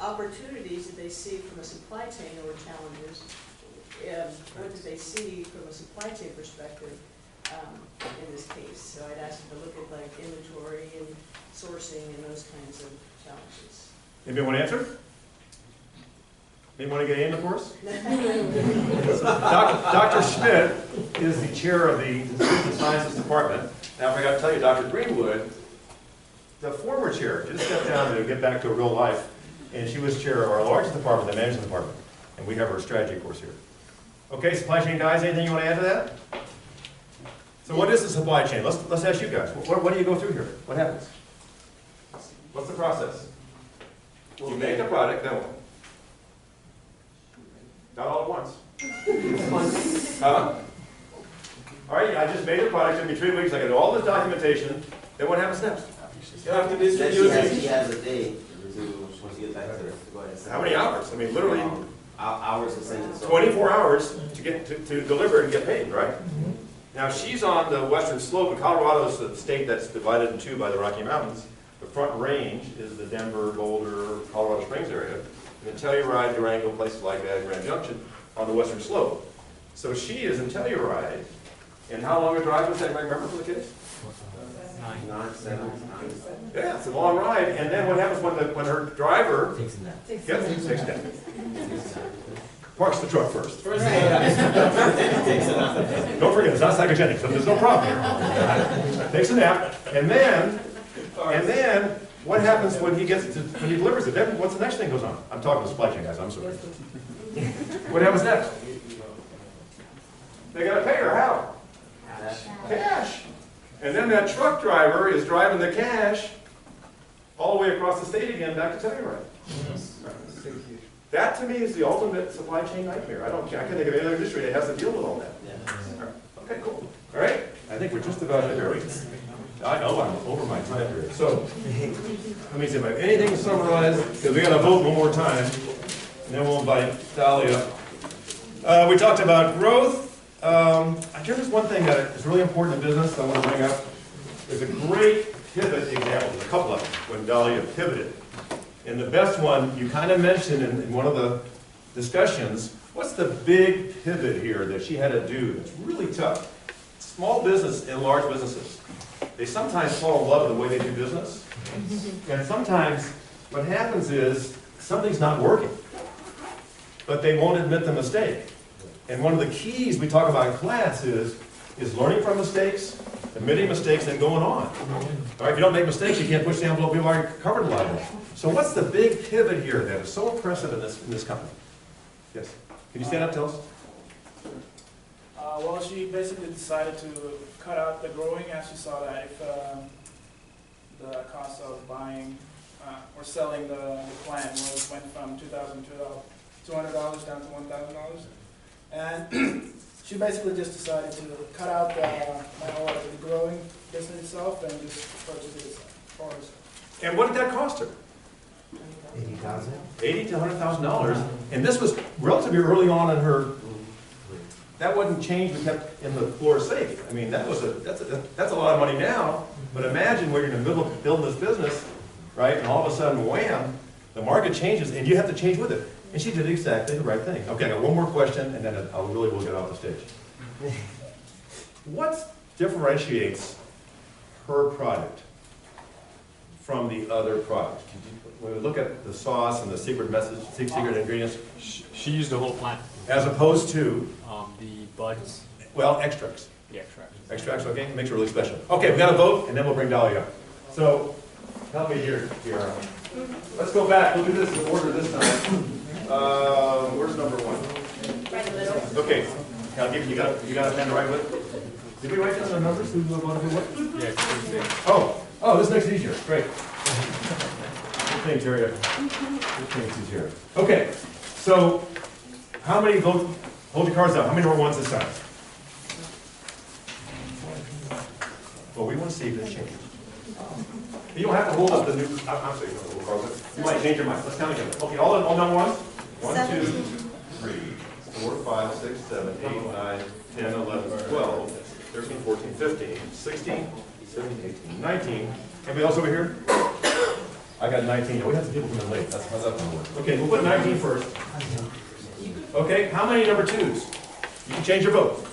opportunities did they see from a supply chain or challenges. What did they see from a supply chain perspective in this case? So I'd asked them to look at like inventory and sourcing and those kinds of challenges. Anybody want to answer? Anybody want to get in, of course? Dr. Schmidt is the chair of the Food Sciences Department. Now, I forgot to tell you, Dr. Greenwood, the former chair, just stepped down to get back to real life, and she was chair of our largest department, the management department, and we have our strategy course here. Okay, supply chain guys, anything you want to add to that? So what is the supply chain? Let's ask you guys. What do you go through here? What happens? What's the process? You make a product, then what? Not all at once. All right, I just made a product, in 3 weeks, I got all this documentation, then what happens next? you have to distribute She it. has a day to, once you get back to go ahead and sell. How many hours? I mean, literally Hours to send it. 24 hours to get to deliver and get paid, right? Now, she's on the western slope, and Colorado is the state that's divided in two by the Rocky Mountains. The Front Range is the Denver, Boulder, Colorado Springs area, and the Telluride, Durango, places like that, Grand Junction, on the western slope. So she is in Telluride, and how long a drive was that? Anybody remember for the kids? 9, 7, 9. Yeah, it's a long ride, and then what happens when her driver Takes a nap. takes a nap? Parks the truck first. First, Don't forget, it's not psychogenic, so there's no problem here. Takes a nap, and then what happens when he delivers it? Then what's the next thing goes on? I'm talking to supply chain guys, I'm sorry. What happens next? They gotta pay her, how? Cash. And then that truck driver is driving the cash all the way across the state again back to Telluride. That to me is the ultimate supply chain nightmare. I can't think of any other industry that has to deal with all that. Okay, cool. All right, I think we're just about there. I know I'm over my time period. So let me see if I have anything to summarize, because we got to vote one more time, and then we'll invite Dahlia. We talked about growth. There's one thing that is really important in business I want to bring up. There's a great pivot example, there's a couple of them, when Dahlia pivoted. And the best one, you kind of mentioned in one of the discussions, what's the big pivot here that she had to do that's really tough? Small business and large businesses, they sometimes fall in love with the way they do business. And sometimes what happens is something's not working, but they won't admit the mistake. And one of the keys we talk about in class is learning from mistakes, admitting mistakes, and going on. All right, if you don't make mistakes, you can't push the envelope. We've already covered a lot of it. So what's the big pivot here that is so impressive in this company? Yes. Can you stand up, tell us? Well, she basically decided to cut out the growing as she saw that if the cost of buying or selling the plant went from $2,200 down to $1,000. And she basically just decided to cut out the growing business itself and just purchase it for herself. And what did that cost her? $80,000. $80,000 to $100,000. And this was relatively early on in her. That wasn't changed. We kept in the floor safe. I mean, that's a lot of money now. But imagine where you're in the middle of building this business, right? And all of a sudden, wham, the market changes, and you have to change with it. And she did exactly the right thing. Okay, I got one more question, and then I really will get off the stage. What differentiates her product from the other product? When we look at the sauce and the secret message, secret ingredients. She used the whole plant. As opposed to? The buds. Well, extracts. The extracts. Extracts, okay, makes it really special. Okay, we got a vote, and then we'll bring Dahlia up. So, help me here, Kiara. Let's go back, we'll do this in order this time. Where's number one? Right in the middle. Okay, I'll give you got a pen to write with? Did we write down the numbers? Who voted for what? Yeah. Oh, this makes it easier. Great. Good thing, Terry. Good thing, easier. Okay, so how many vote? Hold your cards up. How many more ones this time? Well, we want to see if it's changed. You don't have to hold up the new. I'm sorry, you don't hold cards up. You might change your mind. Let's count again. Okay, all number ones. 1, 2, 3, 4, 5, 6, 7, 8, 9, 10, 11, 12, 13, 14, 15, 16, 17, 18, 19. Anybody else over here? I got 19. We have some people coming late. How's that going to work? Okay, we'll put 19 first. Okay, how many number twos? You can change your vote.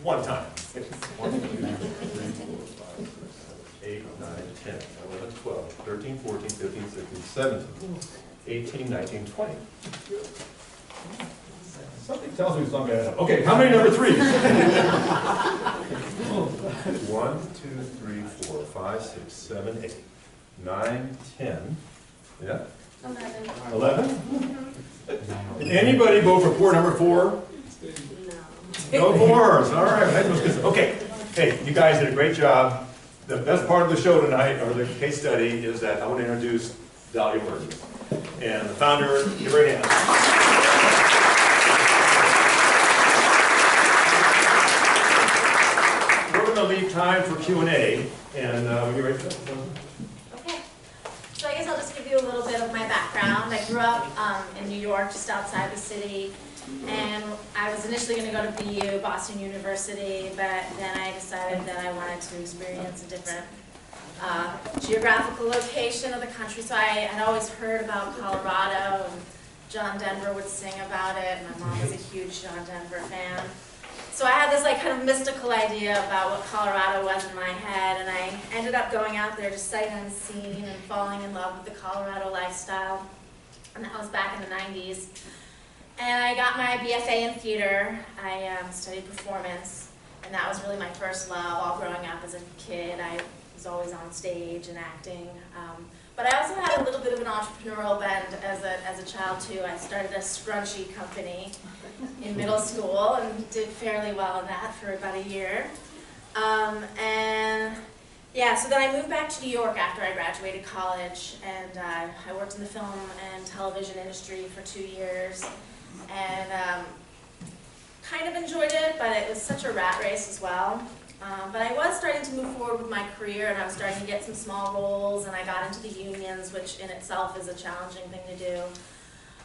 One time. 1, 2, 3, 4, 5, 6, 7, 8, 9, 10, 11, 12, 13, 14, 15, 16, 17, 18, 19, 20. Something tells me it's not bad enough. Okay, how many number threes? 1, 2, 3, 4, 5, 6, 7, 8, 9, 10. Yeah? 11? Anybody vote for poor number 4? No fours. All right. That was good. Okay. Hey, you guys did a great job. The best part of the show tonight, or the case study, is that I want to introduce Dahlia Burgess. And the founder, give her a hand. We're going to leave time for Q&A, and when you're ready for that. Okay. So I guess I'll just give you a little bit of my background. I grew up in New York, just outside the city. And I was initially going to go to BU, Boston University, but then I decided that I wanted to experience a different geographical location of the country. So I had always heard about Colorado, and John Denver would sing about it. My mom was a huge John Denver fan. So I had this like kind of mystical idea about what Colorado was in my head, and I ended up going out there just sight unseen and falling in love with the Colorado lifestyle. And that was back in the 90s. And I got my BFA in theater. I studied performance, and that was really my first love. All growing up as a kid, I was always on stage and acting. But I also had a little bit of an entrepreneurial bend as a child too. I started a scrunchie company in middle school and did fairly well in that for about a year. And yeah, so then I moved back to New York after I graduated college, and I worked in the film and television industry for 2 years. And kind of enjoyed it, but it was such a rat race as well. But I was starting to move forward with my career, and I was starting to get some small roles, and I got into the unions, which in itself is a challenging thing to do.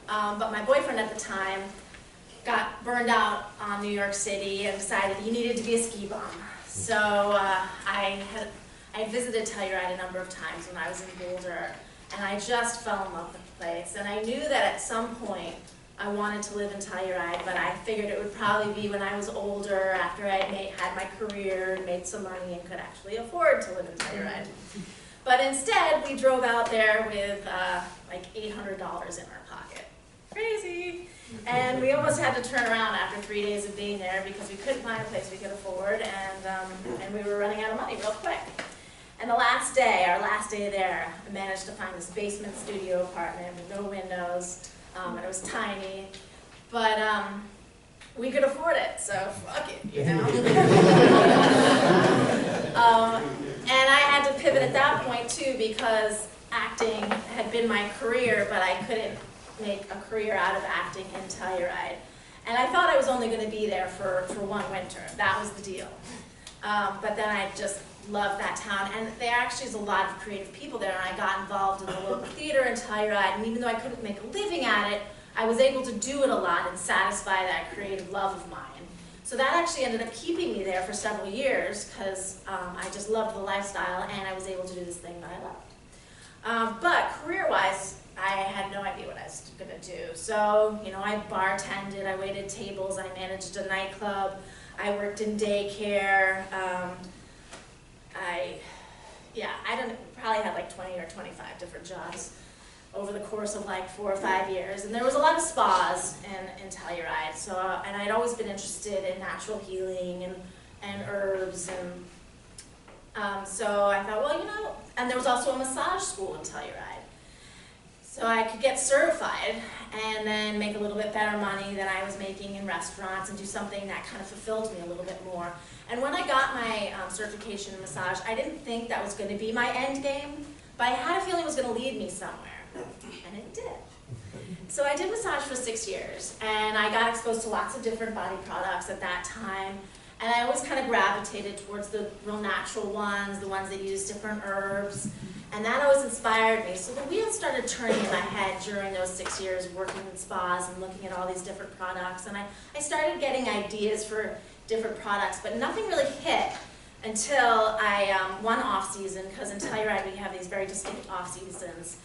But my boyfriend at the time got burned out on New York City and decided he needed to be a ski bum. So I visited Telluride a number of times when I was in Boulder, and I just fell in love with the place. And I knew that at some point I wanted to live in Telluride, but I figured it would probably be when I was older, after I had my career and made some money and could actually afford to live in Telluride. But instead, we drove out there with like $800 in our pocket. Crazy! And we almost had to turn around after 3 days of being there because we couldn't find a place we could afford, and we were running out of money real quick. And the last day, our last day there, I managed to find this basement studio apartment with no windows. And it was tiny, but we could afford it, so fuck it, you know? And I had to pivot at that point too, because acting had been my career, but I couldn't make a career out of acting in Telluride. And I thought I was only going to be there for 1 winter. That was the deal. But then I just loved that town, and there actually is a lot of creative people there, and I got involved in the local theater in Telluride, and even though I couldn't make a living at it, I was able to do it a lot and satisfy that creative love of mine. So that actually ended up keeping me there for several years, because I just loved the lifestyle, and I was able to do this thing that I loved. But career-wise, I had no idea what I was gonna do. So, you know, I bartended, I waited tables, I managed a nightclub, I worked in daycare. I probably had like 20 or 25 different jobs over the course of like 4 or 5 years. And there was a lot of spas in Telluride. So, and I'd always been interested in natural healing and herbs. And so I thought, well, you know, and there was also a massage school in Telluride. So I could get certified and then make a little bit better money than I was making in restaurants and do something that kind of fulfilled me a little bit more. And when I got my certification in massage, I didn't think that was going to be my end game, but I had a feeling it was going to lead me somewhere, and it did. So I did massage for 6 years, and I got exposed to lots of different body products at that time, and I always kind of gravitated towards the real natural ones, the ones that use different herbs, and that always inspired me. So the wheels started turning in my head during those 6 years working in spas and looking at all these different products, and I started getting ideas for different products, but nothing really hit until one off season, because in Telluride we have these very distinct off seasons,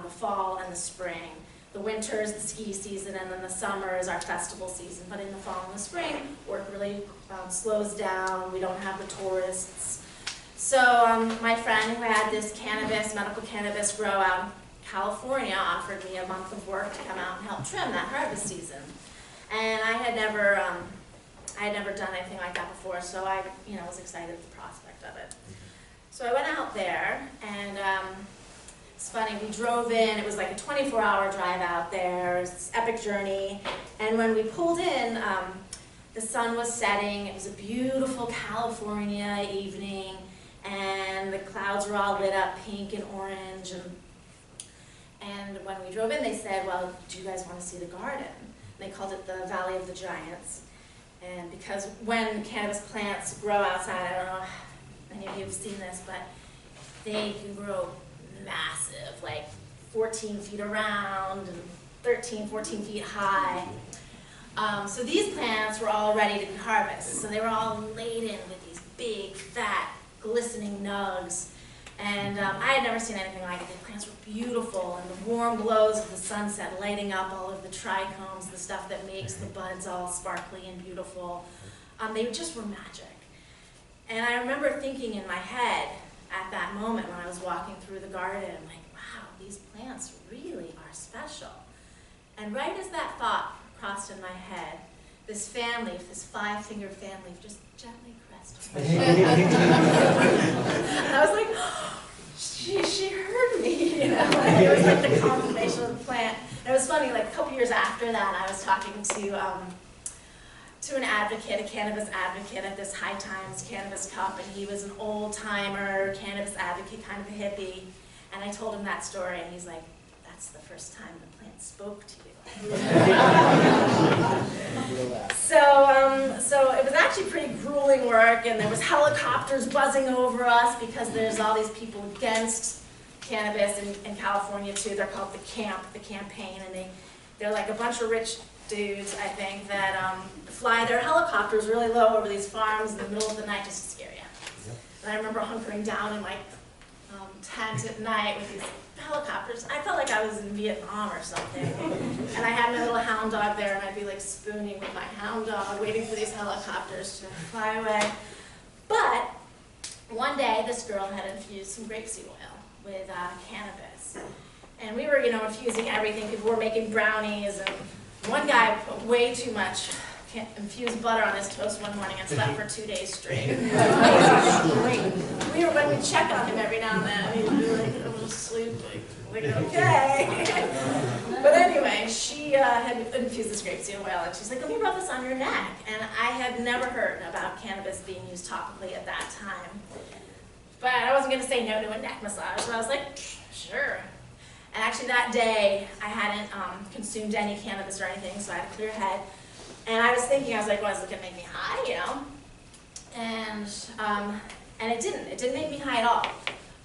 the fall and the spring. The winter is the ski season, and then the summer is our festival season. But in the fall and the spring, work really slows down. We don't have the tourists. So my friend who had this medical cannabis grow out in California, offered me a month of work to come out and help trim that harvest season. And I had never done anything like that before, so I was excited at the prospect of it. So I went out there, and it's funny, we drove in, it was like a 24-hour drive out there, it's an epic journey, and when we pulled in, the sun was setting, it was a beautiful California evening, and the clouds were all lit up pink and orange, and when we drove in, they said, well, do you guys want to see the garden? And they called it the Valley of the Giants. And because when cannabis plants grow outside, I don't know if any of you have seen this, but they can grow massive, like 14 feet around and 13, 14 feet high. So these plants were all ready to be harvested. So they were all laden with these big, fat, glistening nugs. And I had never seen anything like it. The plants were beautiful, and the warm glows of the sunset lighting up all of the trichomes, the stuff that makes the buds all sparkly and beautiful. They just were magic. And I remember thinking in my head at that moment when I was walking through the garden, like, wow, these plants really are special. And right as that thought crossed in my head, this family, this 5-fingered family, just gently caressed me. And I was like, she heard me, you know? Like, it was like the confirmation of the plant. And it was funny, like a couple years after that, I was talking to an advocate, a cannabis advocate at this High Times Cannabis Cup, and he was an old-timer cannabis advocate, kind of a hippie. And I told him that story, and he's like, that's the first time the plant spoke to you. So it was actually pretty grueling work, and there was helicopters buzzing over us because there's all these people against cannabis in California too. They're called the campaign, and they're like a bunch of rich dudes, I think, that fly their helicopters really low over these farms in the middle of the night just to scare you. And I remember hunkering down in my tent at night with these helicopters. I felt like I was in Vietnam or something. And I had my little hound dog there, and I'd be like spooning with my hound dog, waiting for these helicopters to fly away. But one day, this girl had infused some grapeseed oil with cannabis. And we were, infusing everything. People were making brownies, and one guy put way too much infused butter on his toast one morning and slept for 2 days straight. When we check on him every now and then, he'd be like, I'm just sleeping. Like, okay. But anyway, she had infused this grapeseed oil, and she's like, let me rub this on your neck. And I had never heard about cannabis being used topically at that time. But I wasn't going to say no to a neck massage, so I was like, sure. And actually that day, I hadn't consumed any cannabis or anything, so I had a clear head. And I was thinking, well, is it going to make me high, And it didn't. It didn't make me high at all.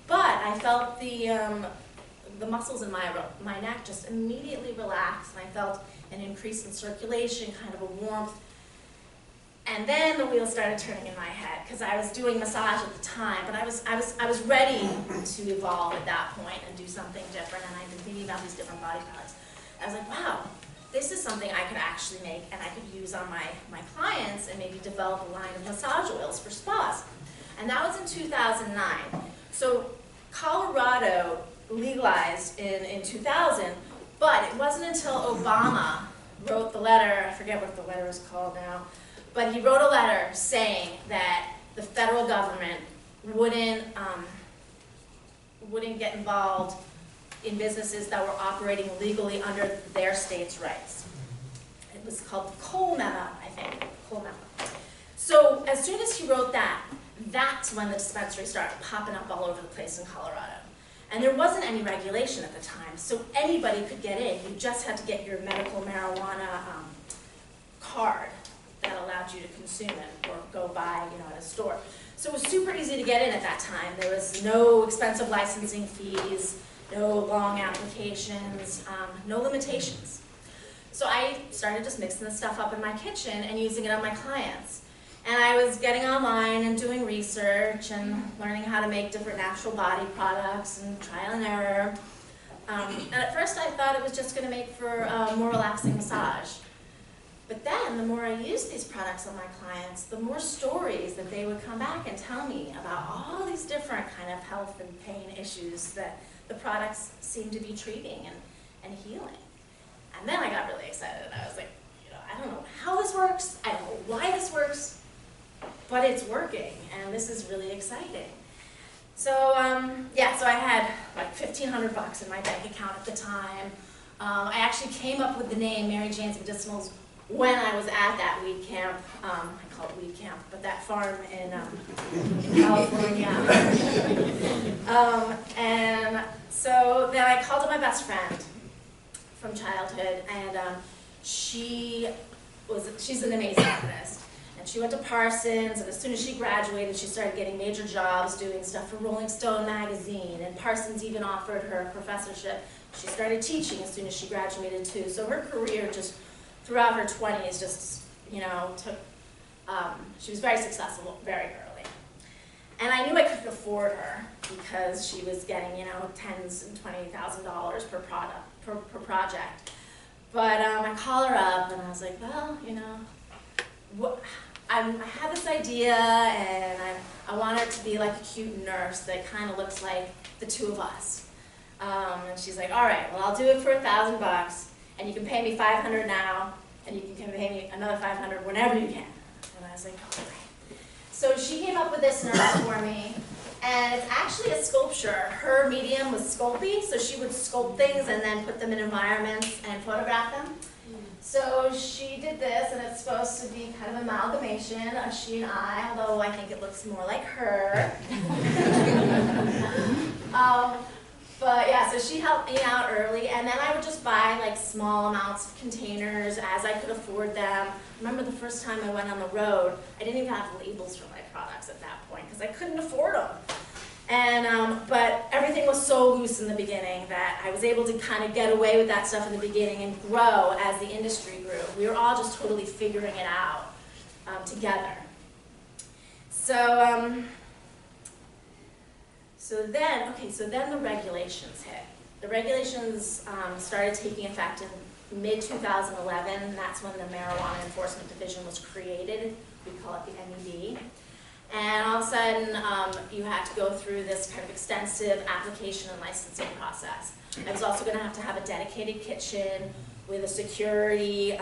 But I felt the muscles in my neck just immediately relax, and I felt an increase in circulation, kind of a warmth. And then the wheels started turning in my head, because I was doing massage at the time, but I was ready to evolve at that point and do something different, and I've been thinking about these different body products. I was like, wow, this is something I could actually make and I could use on my clients and maybe develop a line of massage oils for spas. And that was in 2009. So Colorado legalized in 2000, but it wasn't until Obama wrote the letter, I forget what the letter is called now, but he wrote a letter saying that the federal government wouldn't get involved in businesses that were operating legally under their state's rights. It was called the Cole Memo, I think, Cole Memo. So as soon as he wrote that, that's when the dispensaries started popping up all over the place in Colorado. And there wasn't any regulation at the time, so anybody could get in. You just had to get your medical marijuana card that allowed you to consume it or go buy, at a store. So it was super easy to get in at that time. There was no expensive licensing fees, no long applications, no limitations. So I started just mixing this stuff up in my kitchen and using it on my clients. And I was getting online and doing research and learning how to make different natural body products and trial and error. And at first I thought it was just going to make for a more relaxing massage. But then the more I used these products on my clients, the more stories that they would come back and tell me about all these different kind of health and pain issues that the products seem to be treating and healing. And then I got really excited. I was like, I don't know how this works, I don't know why this works, but it's working, and this is really exciting. So, so I had like $1,500 in my bank account at the time. I actually came up with the name Mary Jane's Medicinals when I was at that weed camp. I call it weed camp, but that farm in California. And so then I called up my best friend from childhood, and she's an amazing artist. And she went to Parsons, and as soon as she graduated, she started getting major jobs doing stuff for Rolling Stone magazine, and Parsons even offered her a professorship. She started teaching as soon as she graduated too. So her career just throughout her 20s just, took, she was very successful very early. And I knew I couldn't afford her because she was getting, tens and $20,000 per project. But I called her up and I was like, well, I have this idea, and I want her to be like a cute nurse that kind of looks like the two of us. And she's like, all right, well, I'll do it for $1,000, and you can pay me $500 now, and you can pay me another $500 whenever you can. And I was like, all right. So she came up with this nurse for me, and it's actually a sculpture. Her medium was Sculpey, so she would sculpt things and then put them in environments and photograph them. So she did this, and it's supposed to be kind of an amalgamation of she and I, although I think it looks more like her. But yeah, so she helped me out early, and then I would just buy like small amounts of containers as I could afford them. I remember the first time I went on the road, I didn't even have labels for my products at that point because I couldn't afford them. And, but everything was so loose in the beginning that I was able to kind of get away with that stuff in the beginning and grow as the industry grew. We were all just totally figuring it out together. So, so then the regulations hit. The regulations started taking effect in mid-2011, and that's when the Marijuana Enforcement Division was created. We call it the MED. And all of a sudden, you had to go through this kind of extensive application and licensing process. I was also going to have a dedicated kitchen with a security,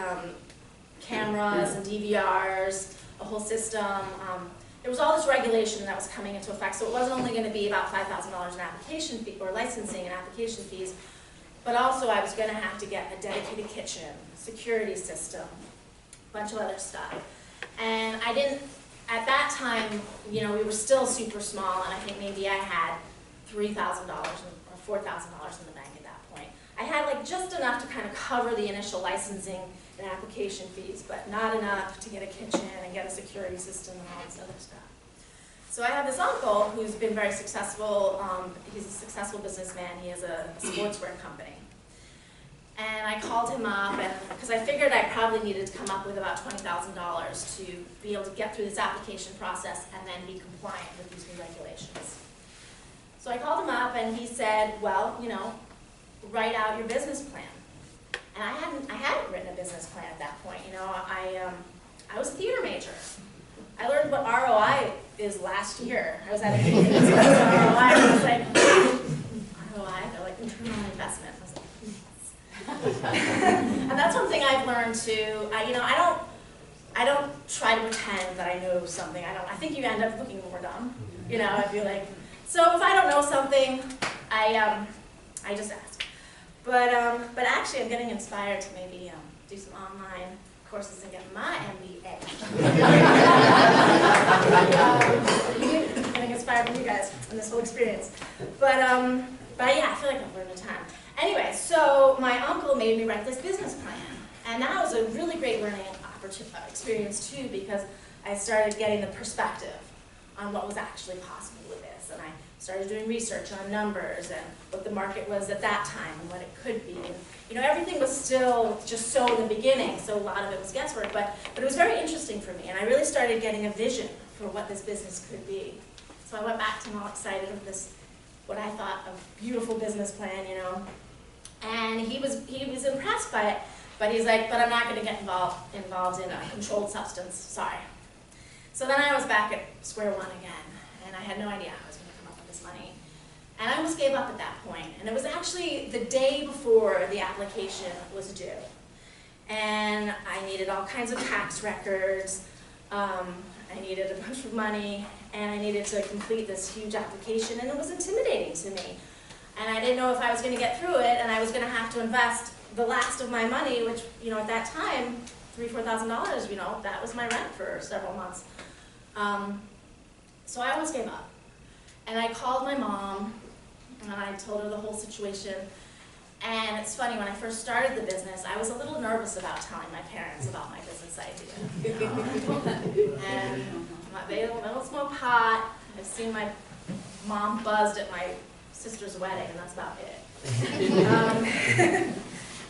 cameras and DVRs, a whole system. There was all this regulation that was coming into effect, so it wasn't only going to be about $5,000 in application fee or licensing and application fees, but also I was going to have to get a dedicated kitchen, security system, a bunch of other stuff. And I didn't. At that time, we were still super small, and I think maybe I had $3,000 or $4,000 in the bank at that point. I had like just enough to kind of cover the initial licensing and application fees, but not enough to get a kitchen and get a security system and all this other stuff. So I have this uncle who's been very successful. He's a successful businessman. He has a sportswear company. And I called him up, and because I figured I probably needed to come up with about $20,000 to be able to get through this application process and then be compliant with these new regulations. So I called him up, and he said, well, you know, write out your business plan. And I hadn't written a business plan at that point. You know, I was a theater major. I learned what ROI is last year. I was at a meeting and ROI, and I was like, ROI, they're like return on investment. I was like, and that's one thing I've learned too. You know, I don't try to pretend that I know something. I think you end up looking more dumb. You know, I feel like, so if I don't know something, I just ask. But actually, I'm getting inspired to maybe do some online courses and get my MBA. Getting inspired from you guys on this whole experience. But yeah, I feel like I've learned a ton. Anyway, so my uncle made me write this business plan, and that was a really great learning experience too, because I started getting the perspective on what was actually possible with this, and I started doing research on numbers and what the market was at that time and what it could be. And, you know, everything was still just so in the beginning, so a lot of it was guesswork, but it was very interesting for me, and I really started getting a vision for what this business could be. So I went back to him all excited with this, what I thought a beautiful business plan, you know, and he was impressed by it, but he's like, but I'm not going to get involved in a controlled substance, sorry. So then I was back at square one again, and I had no idea how I was going to come up with this money. And I almost gave up at that point. And it was actually the day before the application was due. And I needed all kinds of tax records, I needed a bunch of money, and I needed to complete this huge application, and it was intimidating to me. And I didn't know if I was going to get through it, and I was going to have to invest the last of my money, which, you know, at that time, $3,000 to $4,000, you know, that was my rent for several months. So I almost gave up. And I called my mom, and I told her the whole situation. And it's funny, when I first started the business, I was a little nervous about telling my parents about my business idea. You know? And they don't smoke pot. I've seen my mom buzzed at my sister's wedding, and that's about it.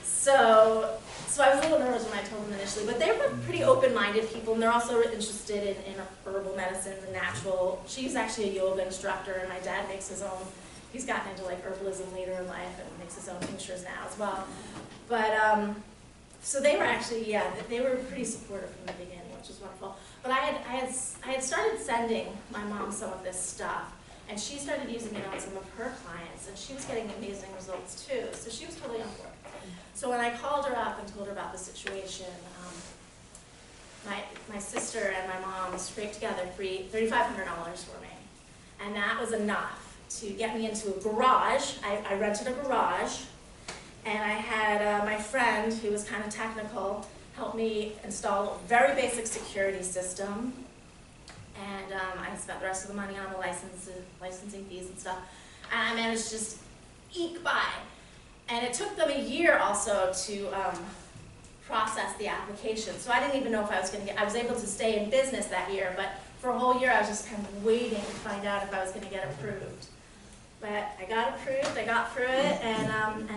So I was a little nervous when I told them initially, but they were pretty open-minded people, and they're also interested in herbal medicines and natural. She's actually a yoga instructor, and my dad makes his own. He's gotten into like herbalism later in life and makes his own tinctures now as well. But so they were actually, yeah, they were pretty supportive from the beginning, which was wonderful. But I had started sending my mom some of this stuff, and she started using it on some of her clients, and she was getting amazing results too. So she was totally on board. So when I called her up and told her about the situation, my sister and my mom scraped together $3,500 for me, and that was enough to get me into a garage. I rented a garage, and I had my friend, who was kind of technical, help me install a very basic security system, and I spent the rest of the money on the licensing fees and stuff, and I managed to just eke by. And it took them a year also to process the application, so I didn't even know if I was going to I was able to stay in business that year, but for a whole year I was just kind of waiting to find out if I was going to get approved. But I got approved, I got through it, and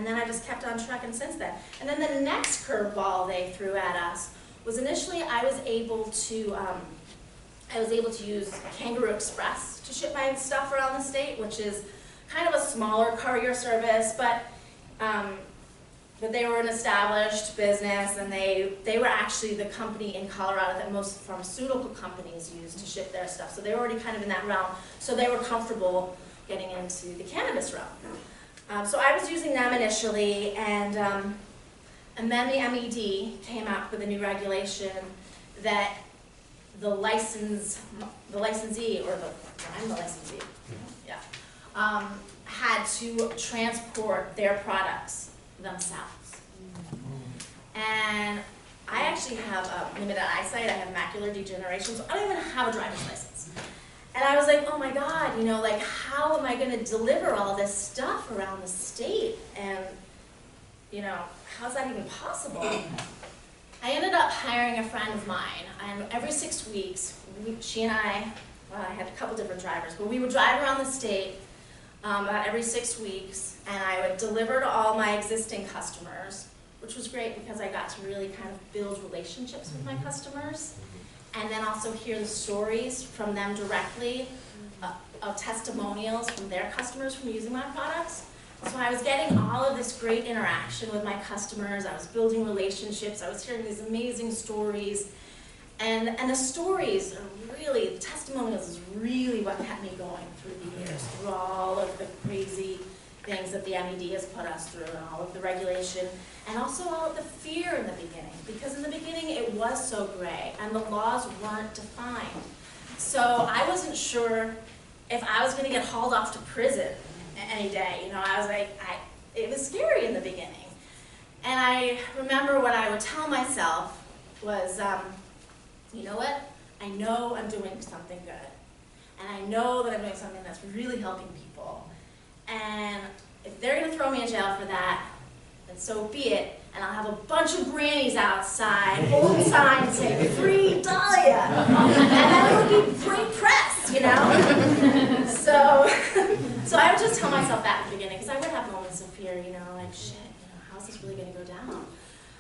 then I just kept on trucking since then. And then the next curveball they threw at us was initially I was able to use Kangaroo Express to ship my stuff around the state, which is kind of a smaller courier service, but they were an established business, and they were actually the company in Colorado that most pharmaceutical companies use to ship their stuff. So they were already kind of in that realm, so they were comfortable getting into the cannabis realm. So I was using them initially, and then the MED came up with a new regulation that the licensee, or I'm the licensee, yeah, had to transport their products themselves. And I actually have limited eyesight. I have macular degeneration, so I don't even have a driver's license. And I was like, oh my God, you know, like, how am I going to deliver all this stuff around the state? And, you know, how's that even possible? I ended up hiring a friend of mine, and every 6 weeks, she and I had a couple different drivers, but we would drive around the state about every 6 weeks, and I would deliver to all my existing customers, which was great because I got to really kind of build relationships with my customers, and then also hear the stories from them directly, of testimonials from their customers from using my products. So I was getting all of this great interaction with my customers, I was building relationships, I was hearing these amazing stories, and the stories are really, the testimonials is really what kept me going through the years, through all of the crazy things that the MED has put us through, and all of the regulation, and also all of the fear in the beginning, because in the beginning it was so gray, and the laws weren't defined. So I wasn't sure if I was gonna get hauled off to prison any day, you know, I was like, it was scary in the beginning. And I remember what I would tell myself was, you know what, I know I'm doing something good. And I know that I'm doing something that's really helping people. And if they're gonna throw me in jail for that, then so be it. And I'll have a bunch of grannies outside, holding signs saying, "Free Dahlia." And then it would be great press, you know? So I would just tell myself that at the beginning, because I would have moments of fear, you know, like, shit, you know, how's this really gonna go down?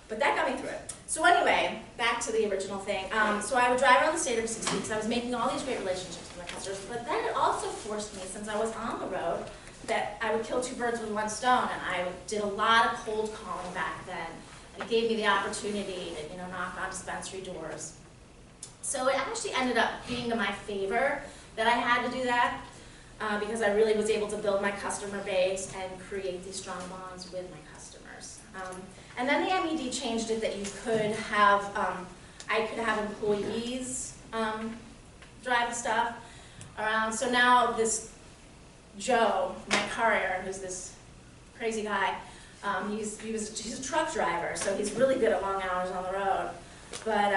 But that got me through it. So anyway, back to the original thing. So I would drive around the state every 6 weeks. I was making all these great relationships with my customers, but then it also forced me, since I was on the road, that I would kill two birds with one stone, and I did a lot of cold calling back then. It gave me the opportunity to, you know, knock on dispensary doors. So it actually ended up being to my favor that I had to do that, because I really was able to build my customer base and create these strong bonds with my customers. And then the MED changed it that you could have, I could have employees drive the stuff around. So now this Joe, my courier, who's this crazy guy, he's a truck driver, so he's really good at long hours on the road. But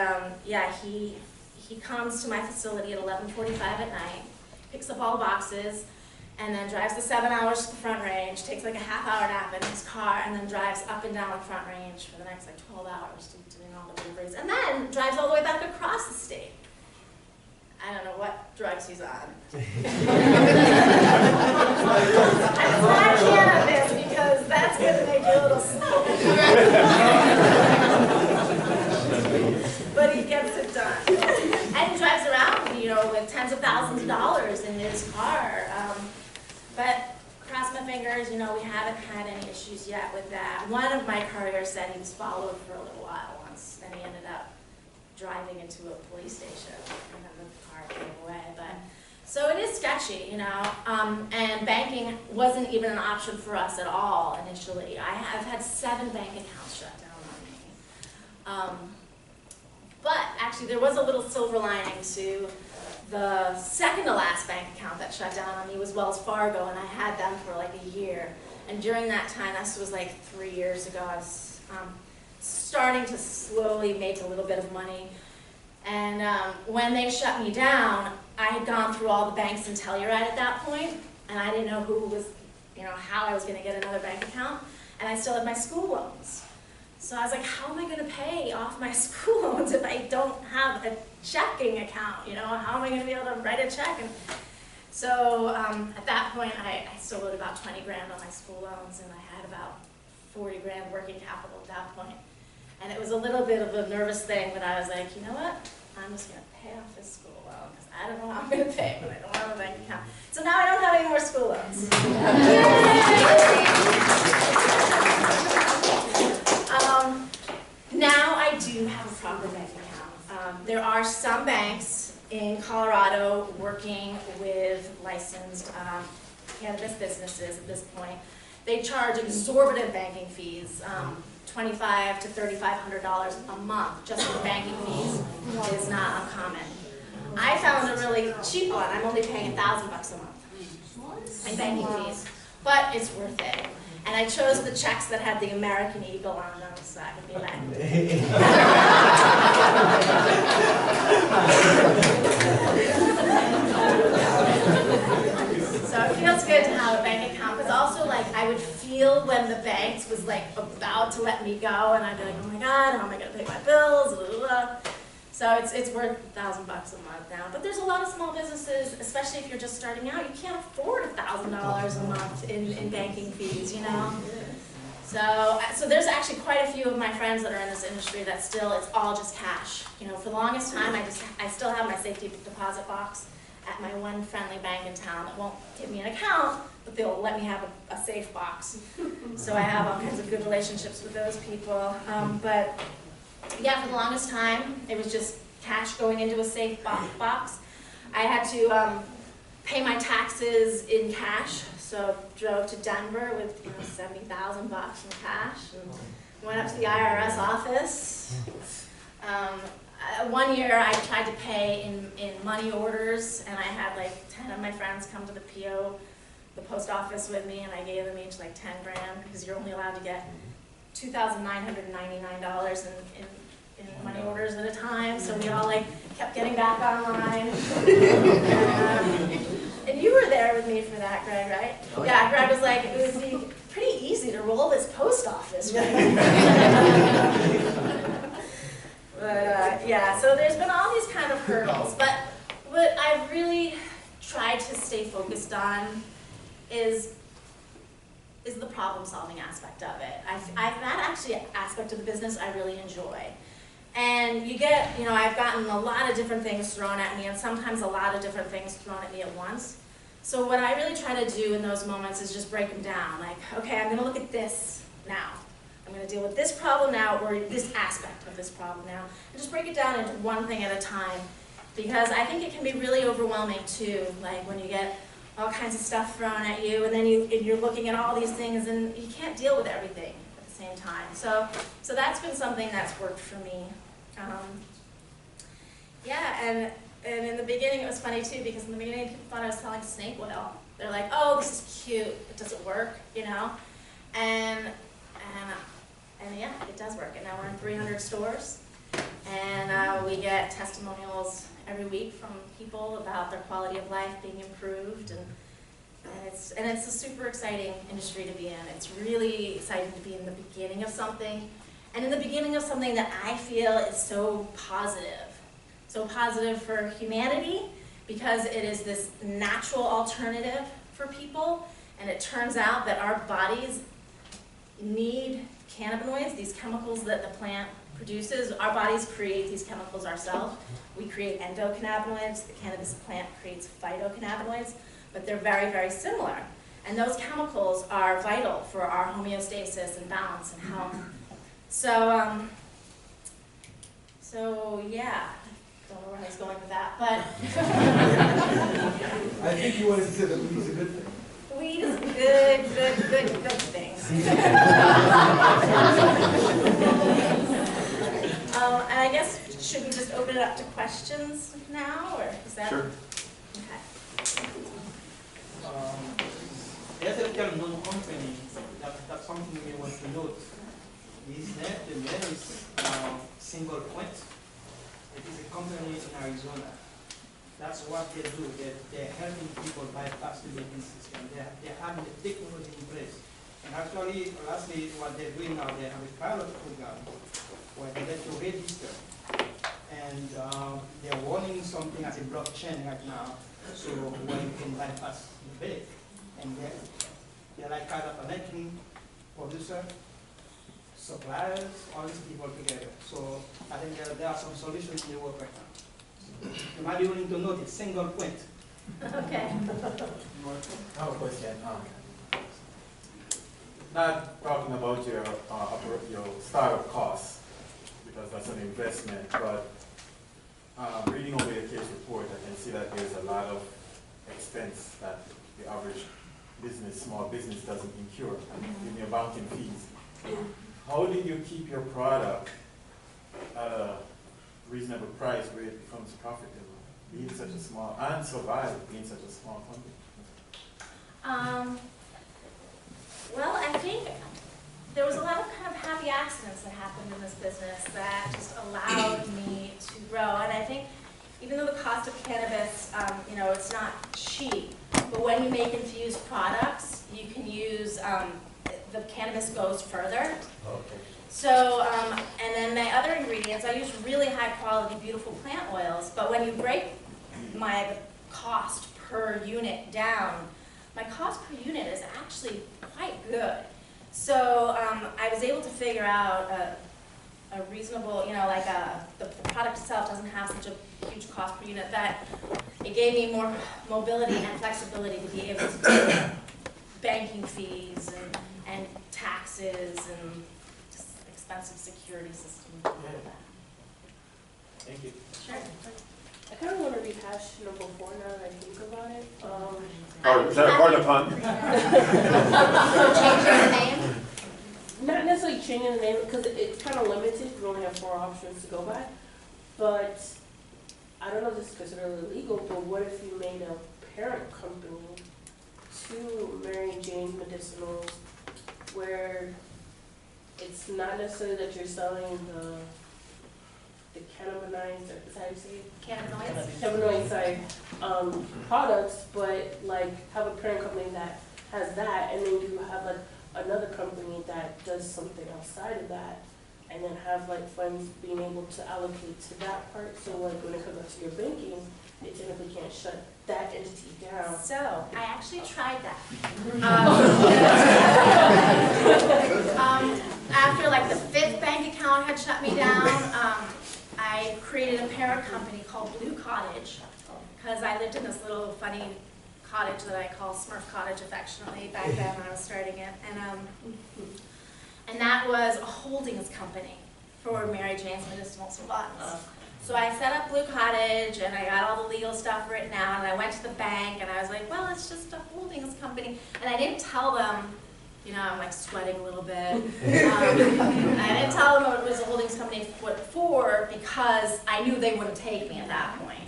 yeah, he comes to my facility at 11:45 at night, picks up all the boxes, and then drives the 7 hours to the Front Range, takes like a half-hour nap in his car, and then drives up and down the Front Range for the next like 12 hours doing all the deliveries, and then drives all the way back across the state. I don't know what drugs he's on. And it's not cannabis, because that's going to make you a little slow. But he gets it done. And he drives around, you know, with tens of thousands of dollars in his car. But cross my fingers, you know, we haven't had any issues yet with that. One of my couriers said he was followed for a little while once, and he ended up driving into a police station, and then the car drove away. But so it is sketchy, you know. And banking wasn't even an option for us at all initially. I've had 7 bank accounts shut down on me. But actually, there was a little silver lining to the second to last bank account that shut down on me was Wells Fargo, and I had them for like a year. And during that time, this was like 3 years ago, I was starting to slowly make a little bit of money. And when they shut me down, I had gone through all the banks in Telluride at that point, and I didn't know who was, you know, how I was going to get another bank account, and I still had my school loans. So I was like, how am I going to pay off my school loans if I don't have a checking account? You know, how am I going to be able to write a check? And so at that point, I still owed about 20 grand on my school loans, and I had about 40 grand working capital at that point. And it was a little bit of a nervous thing, but I was like, you know what? I'm just going to pay off this school loan, because I don't know how I'm going to pay, but I don't have a bank account. So now I don't have any more school loans. Now I do have a proper bank account. There are some banks in Colorado working with licensed cannabis businesses at this point. They charge exorbitant banking fees. $2,500 to $3,500 a month just for banking fees is not uncommon. I found a really cheap one. I'm only paying $1,000 a month in banking fees, but it's worth it. And I chose the checks that had the American Eagle on them, so I could be like. So it feels good to have a bank account, because also like I would feel when the banks was like about to let me go, and I'd be like, oh my God, how am I going to pay my bills? Blah, blah, blah. So it's worth $1,000 a month now. But there's a lot of small businesses, especially if you're just starting out, you can't afford $1,000 a month in banking fees, you know. So there's actually quite a few of my friends that are in this industry that still, it's all just cash. You know, for the longest time, I still have my safety deposit box at my one friendly bank in town that won't give me an account, but they'll let me have a safe box. So I have all kinds of good relationships with those people. But yeah, for the longest time, it was just cash going into a safe box. I had to pay my taxes in cash. So drove to Denver with 70,000 bucks in cash and went up to the IRS office. One year I tried to pay in money orders, and I had like 10 of my friends come to the post office with me, and I gave them each like 10 grand because you're only allowed to get $2,999 in money orders at a time. So we all like kept getting back online. And you were there with me for that, Greg, right? Oh, yeah, Greg was like, it would be pretty easy to roll this post office, right? But yeah, so there's been all these kind of hurdles. But what I've really tried to stay focused on is the problem-solving aspect of it. That actually aspect of the business I really enjoy. And you get, I've gotten a lot of different things thrown at me, and sometimes a lot of different things thrown at me at once. So what I really try to do in those moments is just break them down. Like, okay, I'm going to look at this now. I'm going to deal with this problem now, or this aspect of this problem now, and just break it down into one thing at a time. Because I think it can be really overwhelming too, like when you get all kinds of stuff thrown at you, and then you're looking at all these things, and you can't deal with everything at the same time. So that's been something that's worked for me. Yeah, and in the beginning it was funny too, because in the beginning people thought I was selling snake oil. They're like, oh, this is cute, it doesn't work, And yeah, it does work. And now we're in 300 stores, and we get testimonials every week from people about their quality of life being improved, and it's a super exciting industry to be in. It's really exciting to be in the beginning of something, and in the beginning of something that I feel is so positive for humanity, because it is this natural alternative for people, and it turns out that our bodies need cannabinoids, these chemicals that the plant produces. Our bodies create these chemicals ourselves. We create endocannabinoids, the cannabis plant creates phytocannabinoids, but they're very, very similar. And those chemicals are vital for our homeostasis and balance and health. So yeah, I don't know where I was going with that, but I think you wanted to say that weed is a good thing. Weed is good thing. And I guess, should we just open it up to questions now, or is that? Sure. Okay. As a well-known company, that's something we want to note. Is that the name is Single Point. It is a company in Arizona. That's what they do. They're helping people bypass the banking system. They're having the technology in place. And actually, lastly, what they're doing now, they have a pilot program where they let you register. And they're running something as a blockchain right now, so where you can bypass the bank. And they're like kind of connecting producer, suppliers, all these people together. So I think there are some solutions in the work right now. You might be willing to note it's Single Point. Okay. I have a question. Not talking about your startup costs, because that's an investment, but reading over the case report, I can see that there's a lot of expense that the average business, small business doesn't incur, in your banking fees. How do you keep your product at a reasonable price where it becomes profitable, being such a small, and survive being such a small company? Well, I think there was a lot of kind of happy accidents that happened in this business that just allowed me to grow. And I think even though the cost of cannabis, it's not cheap, but when you make infused products, you can use, the cannabis goes further. Okay. So, and then my other ingredients, I use really high quality, beautiful plant oils, but when you break my cost per unit down, my cost per unit is actually quite good. So I was able to figure out a reasonable, you know, like the product itself doesn't have such a huge cost per unit, that it gave me more mobility and flexibility to be able to do banking fees and taxes and just expensive security systems and all of that. Thank you. Sure. I kind of want to rehash number 4 now that I think about it. Is that part of the pun? Changing the name? Not necessarily changing the name, because it's kind of limited. We only have 4 options to go by. But I don't know if this is considered illegal, but what if you made a parent company to Mary Jane Medicinals, where it's not necessarily that you're selling the cannabinoids, or is that how you say it? Cannabinoids. Cannabinoid, products, but like have a parent company that has that, and then you have like another company that does something outside of that, and then have like funds being able to allocate to that part. So like when it comes up to your banking, they typically can't shut that entity down. So I actually tried that. After like the 5th bank account had shut me down, I created a parent company called Blue Cottage, because I lived in this little funny cottage that I call Smurf Cottage affectionately back then when I was starting it, and that was a holdings company for Mary Jane's Medicinals funds. So I set up Blue Cottage, and I got all the legal stuff written out, and I went to the bank, and I was like, well, it's just a holdings company, and I didn't tell them. You know, I'm like sweating a little bit. I didn't tell them it was a holdings company for because I knew they wouldn't take me at that point.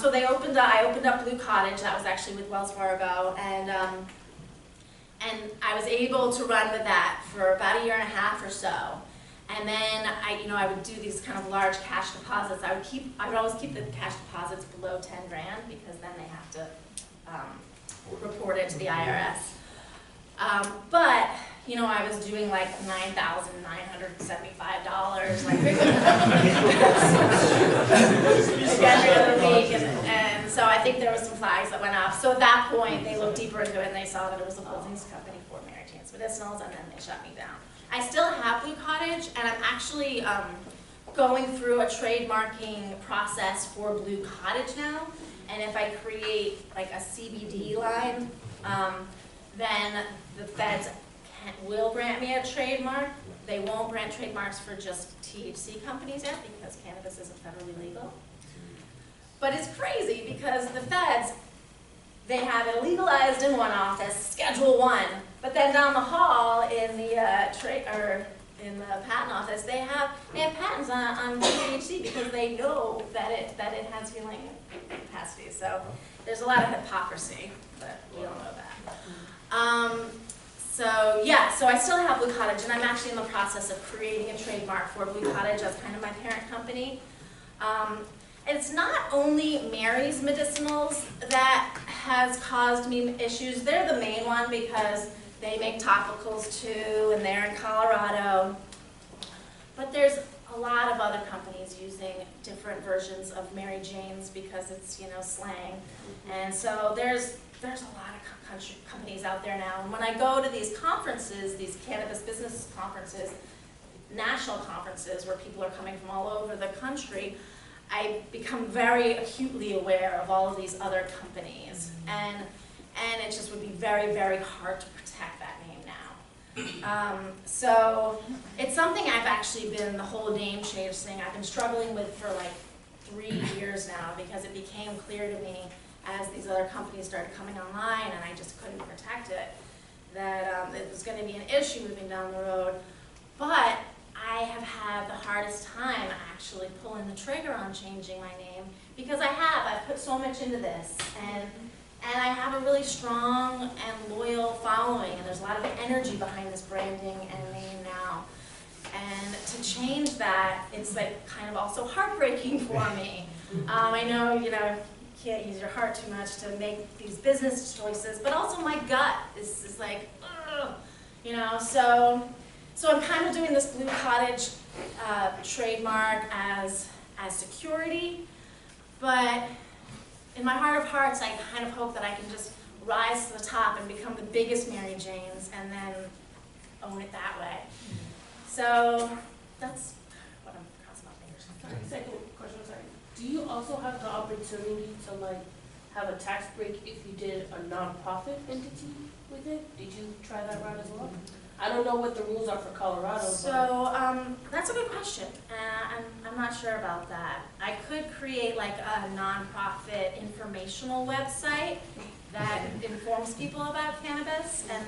So I opened up Blue Cottage. That was actually with Wells Fargo, and I was able to run with that for about 1.5 years or so. And then I would do these kind of large cash deposits. I would always keep the cash deposits below 10 grand because then they have to report it to the IRS. But I was doing like $9,975, like every other week, and so I think there were some flags that went up. So at that point, they looked deeper into it and they saw that it was a holdings company for Mary Jane's Medicinals, and then they shut me down. I still have Blue Cottage, and I'm actually going through a trademarking process for Blue Cottage now. And if I create like a CBD line, then the feds will grant me a trademark. They won't grant trademarks for just THC companies yet because cannabis isn't federally legal. But it's crazy because the feds, they have it legalized in one office, Schedule 1, but then down the hall in the in the patent office, they have patents on THC because they know that it has healing capacity. So there's a lot of hypocrisy, but we all know that. So I still have Blue Cottage, and I'm actually in the process of creating a trademark for Blue Cottage as kind of my parent company. It's not only Mary's Medicinals that has caused me issues. They're the main one because they make topicals too, and they're in Colorado. But there's a lot of other companies using different versions of Mary Jane's because it's, slang. And so there's a lot of companies out there now. And when I go to these conferences, these cannabis business conferences, national conferences where people are coming from all over the country, I become very acutely aware of all of these other companies. And it just would be very, very hard to protect that name now. So it's something I've actually been, the whole name change thing, I've been struggling with for like 3 years now because it became clear to me as these other companies started coming online and I just couldn't protect it, that it was going to be an issue moving down the road. But I have had the hardest time actually pulling the trigger on changing my name because I've put so much into this, and I have a really strong and loyal following, and there's a lot of energy behind this branding and name now. And to change that, it's like kind of also heartbreaking for me. I know, you can't use your heart too much to make these business choices, but also my gut is like, ugh, So I'm kind of doing this Blue Cottage trademark as security, but in my heart of hearts, I kind of hope that I can just rise to the top and become the biggest Mary Jane's, and then own it that way. So that's what I'm crossing my fingers. Second question, sorry. Do you also have the opportunity to like have a tax break if you did a nonprofit entity with it? Did you try that route as well? I don't know what the rules are for Colorado. So, that's a good question. I'm not sure about that. I could create like a nonprofit informational website that informs people about cannabis, and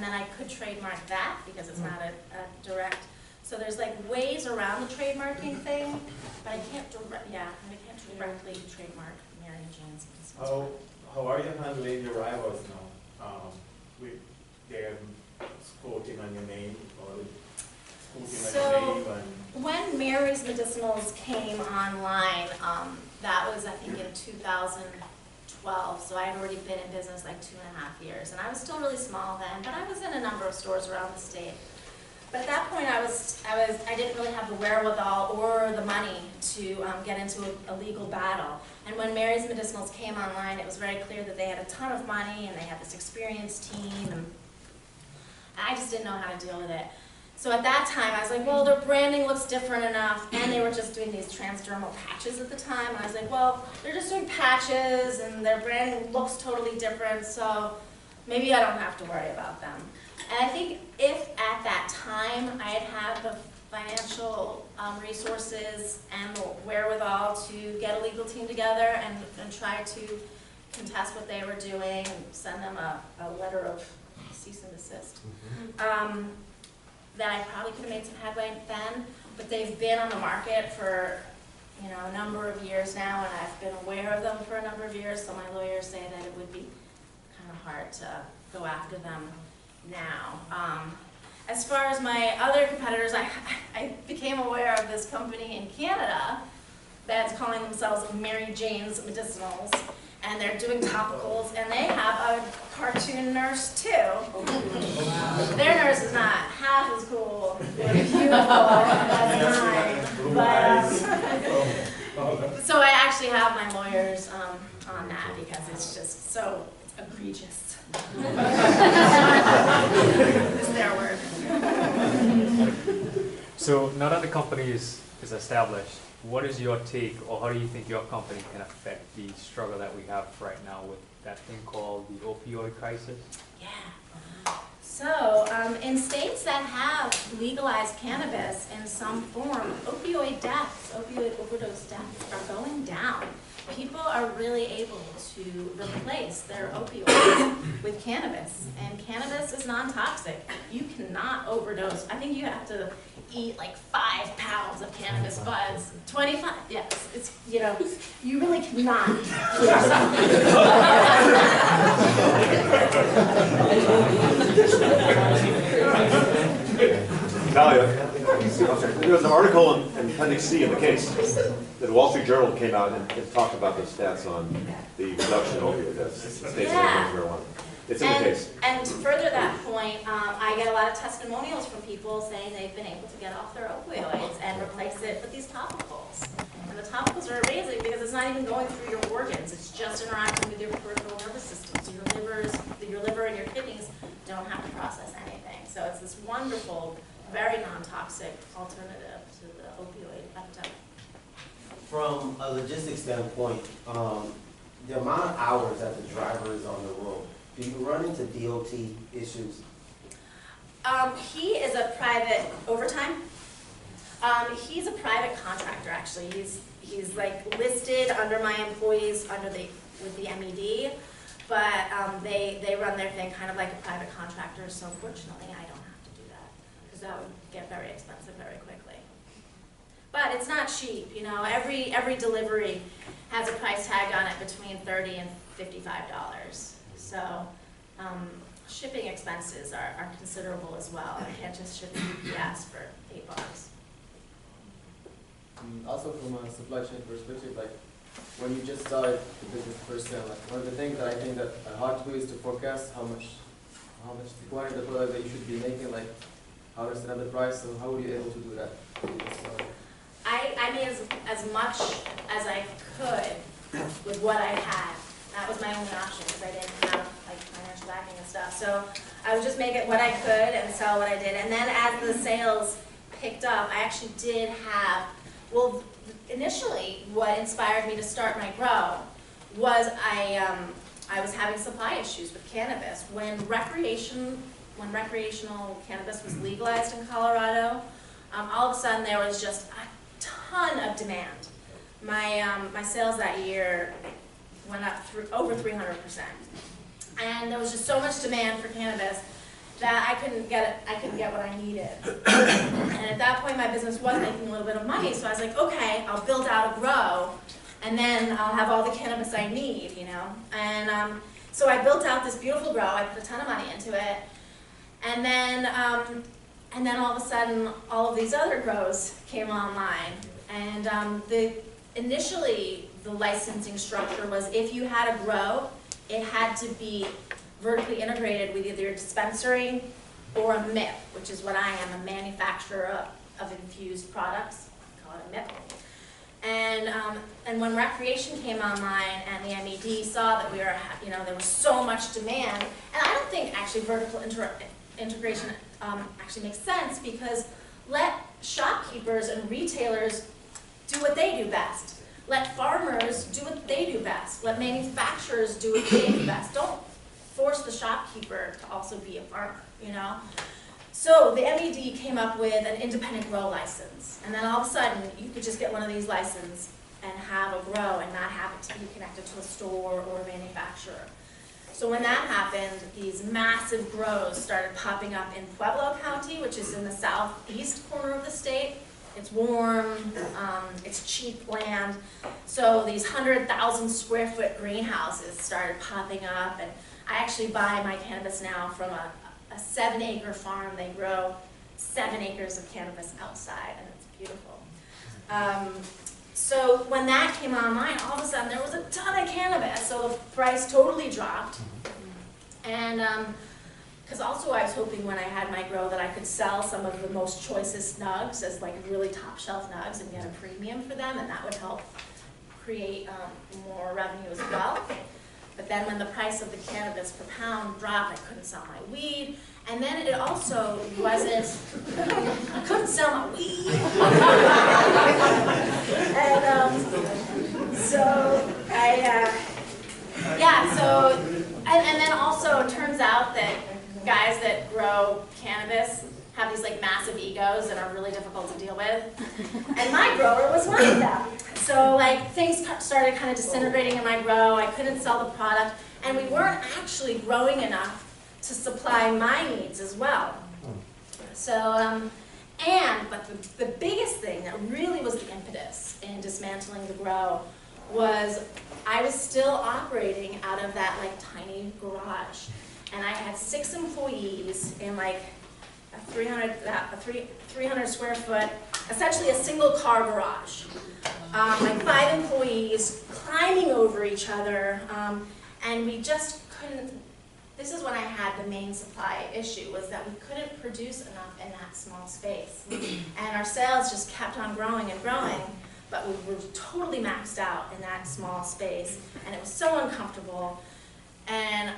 then I could trademark that because it's not a direct. So there's like ways around the trademarking thing, but I can't directly trademark Mary Jane's. How are you handling your rivals now? With their quoting on your name or quoting on your name? And When Mary's Medicinals came online, that was I think in 2012, so I had already been in business like 2.5 years, and I was still really small then, but I was in a number of stores around the state. But at that point, I didn't really have the wherewithal or the money to get into a legal battle. And when Mary's Medicinals came online, it was very clear that they had a ton of money and they had this experienced team, and I just didn't know how to deal with it. So at that time, I was like, well, their branding looks different enough, and they were just doing these transdermal patches at the time. And I was like, well, they're just doing patches, and their branding looks totally different, so maybe I don't have to worry about them. And I think if at that time I had had the financial resources and the wherewithal to get a legal team together and try to contest what they were doing and send them a letter of cease and desist, that I probably could have made some headway then. But they've been on the market for a number of years now, and I've been aware of them for a number of years, so my lawyers say that it would be kind of hard to go after them now. As far as my other competitors, I became aware of this company in Canada that's calling themselves Mary Jane's Medicinals, and they're doing topicals, and they have a cartoon nurse too. Their nurse is not half as cool or beautiful as mine, but so I actually have my lawyers on that because it's just so egregious. It's their word. So now that the company is established, what is your take, or how do you think your company can affect the struggle that we have right now with that thing called the opioid crisis? Yeah. So, in states that have legalized cannabis in some form, opioid deaths, opioid overdose deaths are going down. People are really able to replace their opioids with cannabis, and cannabis is non-toxic. You cannot overdose. I think you have to eat like 5 pounds of cannabis buds, 25, yes, it's, you really cannot kill yourself. Talia, there was an article in Appendix C in the case that the Wall Street Journal came out and talked about the stats on the reduction in opioid deaths in states that legalize marijuana. It's in the case. And to further that point, I get a lot of testimonials from people saying they've been able to get off their opioids and replace it with these topicals. And the topicals are amazing because it's not even going through your organs, it's just interacting with your peripheral nervous system. So your liver and your kidneys don't have to process anything. So it's this wonderful, very non-toxic alternative to the opioid epidemic. From a logistics standpoint, the amount of hours that the driver is on the road, do you run into DOT issues? He is a private overtime. He's a private contractor, actually. He's like listed under my employees with the MED, but they run their thing kind of like a private contractor. So fortunately, I don't have to do that because that would get very expensive very quickly. But it's not cheap, Every delivery has a price tag on it between $30 and $55. So shipping expenses are considerable as well. I can't just ship UPS for $8. Also from a supply chain perspective, like when you just started the business person, like one of the things that I think that are hard to do is to forecast how much the quantity of the product that you should be making, like how to set up the price. So how were you able to do that? I made as much as I could with what I had. That was my only option because I didn't have like financial backing and stuff. stuff. So I would just make it what I could and sell what I did. And then as the sales picked up, I actually did have, well, initially what inspired me to start my grow was I was having supply issues with cannabis. When recreational cannabis was legalized in Colorado, all of a sudden there was just a ton of demand. My sales that year went up over 300%. And there was just so much demand for cannabis that I couldn't get what I needed. And at that point my business was making a little bit of money, so I was like, okay, I'll build out a grow and then I'll have all the cannabis I need, you know? And so I built out this beautiful grow, I put a ton of money into it, and then all of a sudden all of these other grows came online. And initially the licensing structure was if you had a grow, it had to be vertically integrated with either a dispensary or a MIP, which is what I am, a manufacturer of infused products. I call it a MIP. And when recreation came online and the MED saw that we were, you know, there was so much demand, and I don't think actually vertical integration actually makes sense, because let shopkeepers and retailers do what they do best. Let farmers do what they do best. Let manufacturers do what they do best. Don't force the shopkeeper to also be a farmer, you know? So the MED came up with an independent grow license. And then all of a sudden, you could just get one of these licenses and have a grow and not have it to be connected to a store or a manufacturer. So when that happened, these massive grows started popping up in Pueblo County, which is in the southeast corner of the state. It's warm, it's cheap land. So these 100,000 square foot greenhouses started popping up, and I actually buy my cannabis now from a 7-acre farm. They grow 7 acres of cannabis outside, and it's beautiful. So when that came online, all of a sudden there was a ton of cannabis, so the price totally dropped. And because also I was hoping when I had my grow that I could sell some of the most choicest nugs as like really top shelf nugs and get a premium for them, and that would help create more revenue as well. But then when the price of the cannabis per pound dropped, I couldn't sell my weed. And then it also wasn't, I couldn't sell my weed. And so and then also it turns out that guys that grow cannabis have these like massive egos that are really difficult to deal with. And my grower was one of them. So like things started kind of disintegrating in my grow. I couldn't sell the product, and we weren't actually growing enough to supply my needs as well. So, but the biggest thing that really was the impetus in dismantling the grow was I was still operating out of that like tiny garage. And I had 6 employees in like a 300 square foot, essentially a single car garage. Like 5 employees climbing over each other, and we just couldn't, this is when I had the main supply issue, was that we couldn't produce enough in that small space. And our sales just kept on growing and growing, but we were totally maxed out in that small space, and it was so uncomfortable. And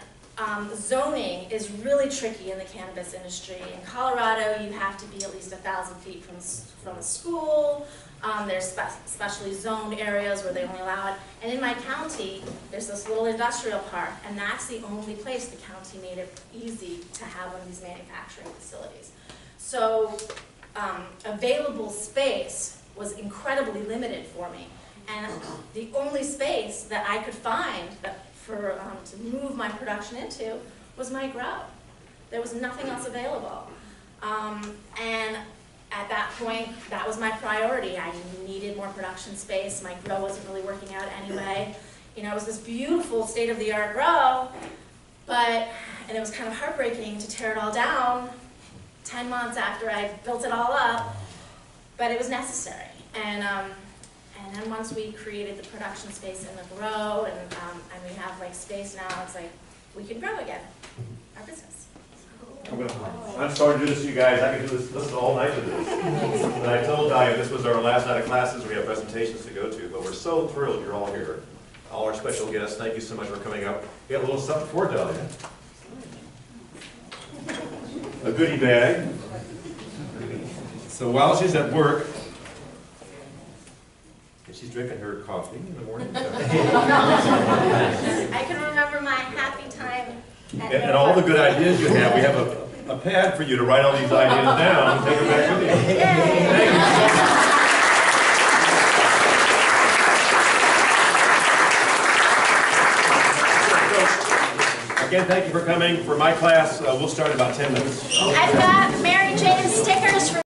zoning is really tricky in the cannabis industry. In Colorado, you have to be at least 1,000 feet from a school. There's specially zoned areas where they only allow it. And in my county, there's this little industrial park, and that's the only place the county made it easy to have one of these manufacturing facilities. So available space was incredibly limited for me. And the only space that I could find to move my production into was my grow. There was nothing else available. And at that point, that was my priority. I needed more production space. My grow wasn't really working out anyway. You know, it was this beautiful state-of-the-art grow, and it was kind of heartbreaking to tear it all down 10 months after I built it all up, but it was necessary. And then once we created the production space in the grow, and we have like space now, it's like we can grow again, our business. I'm sorry to do this to you guys. I could do this, listen all night to this. And I told Dahlia this was our last night of classes. We have presentations to go to, but we're so thrilled you're all here. All our special guests, thank you so much for coming up. We have a little something for Dahlia. a goodie bag. So while she's at work, and she's drinking her coffee in the morning. I can remember my happy time at And all the good ideas you have, we have a pad for you to write all these ideas down and take them back with you. Thank you. Again, thank you for coming. For my class, we'll start in about 10 minutes. I've got Mary Jane's stickers for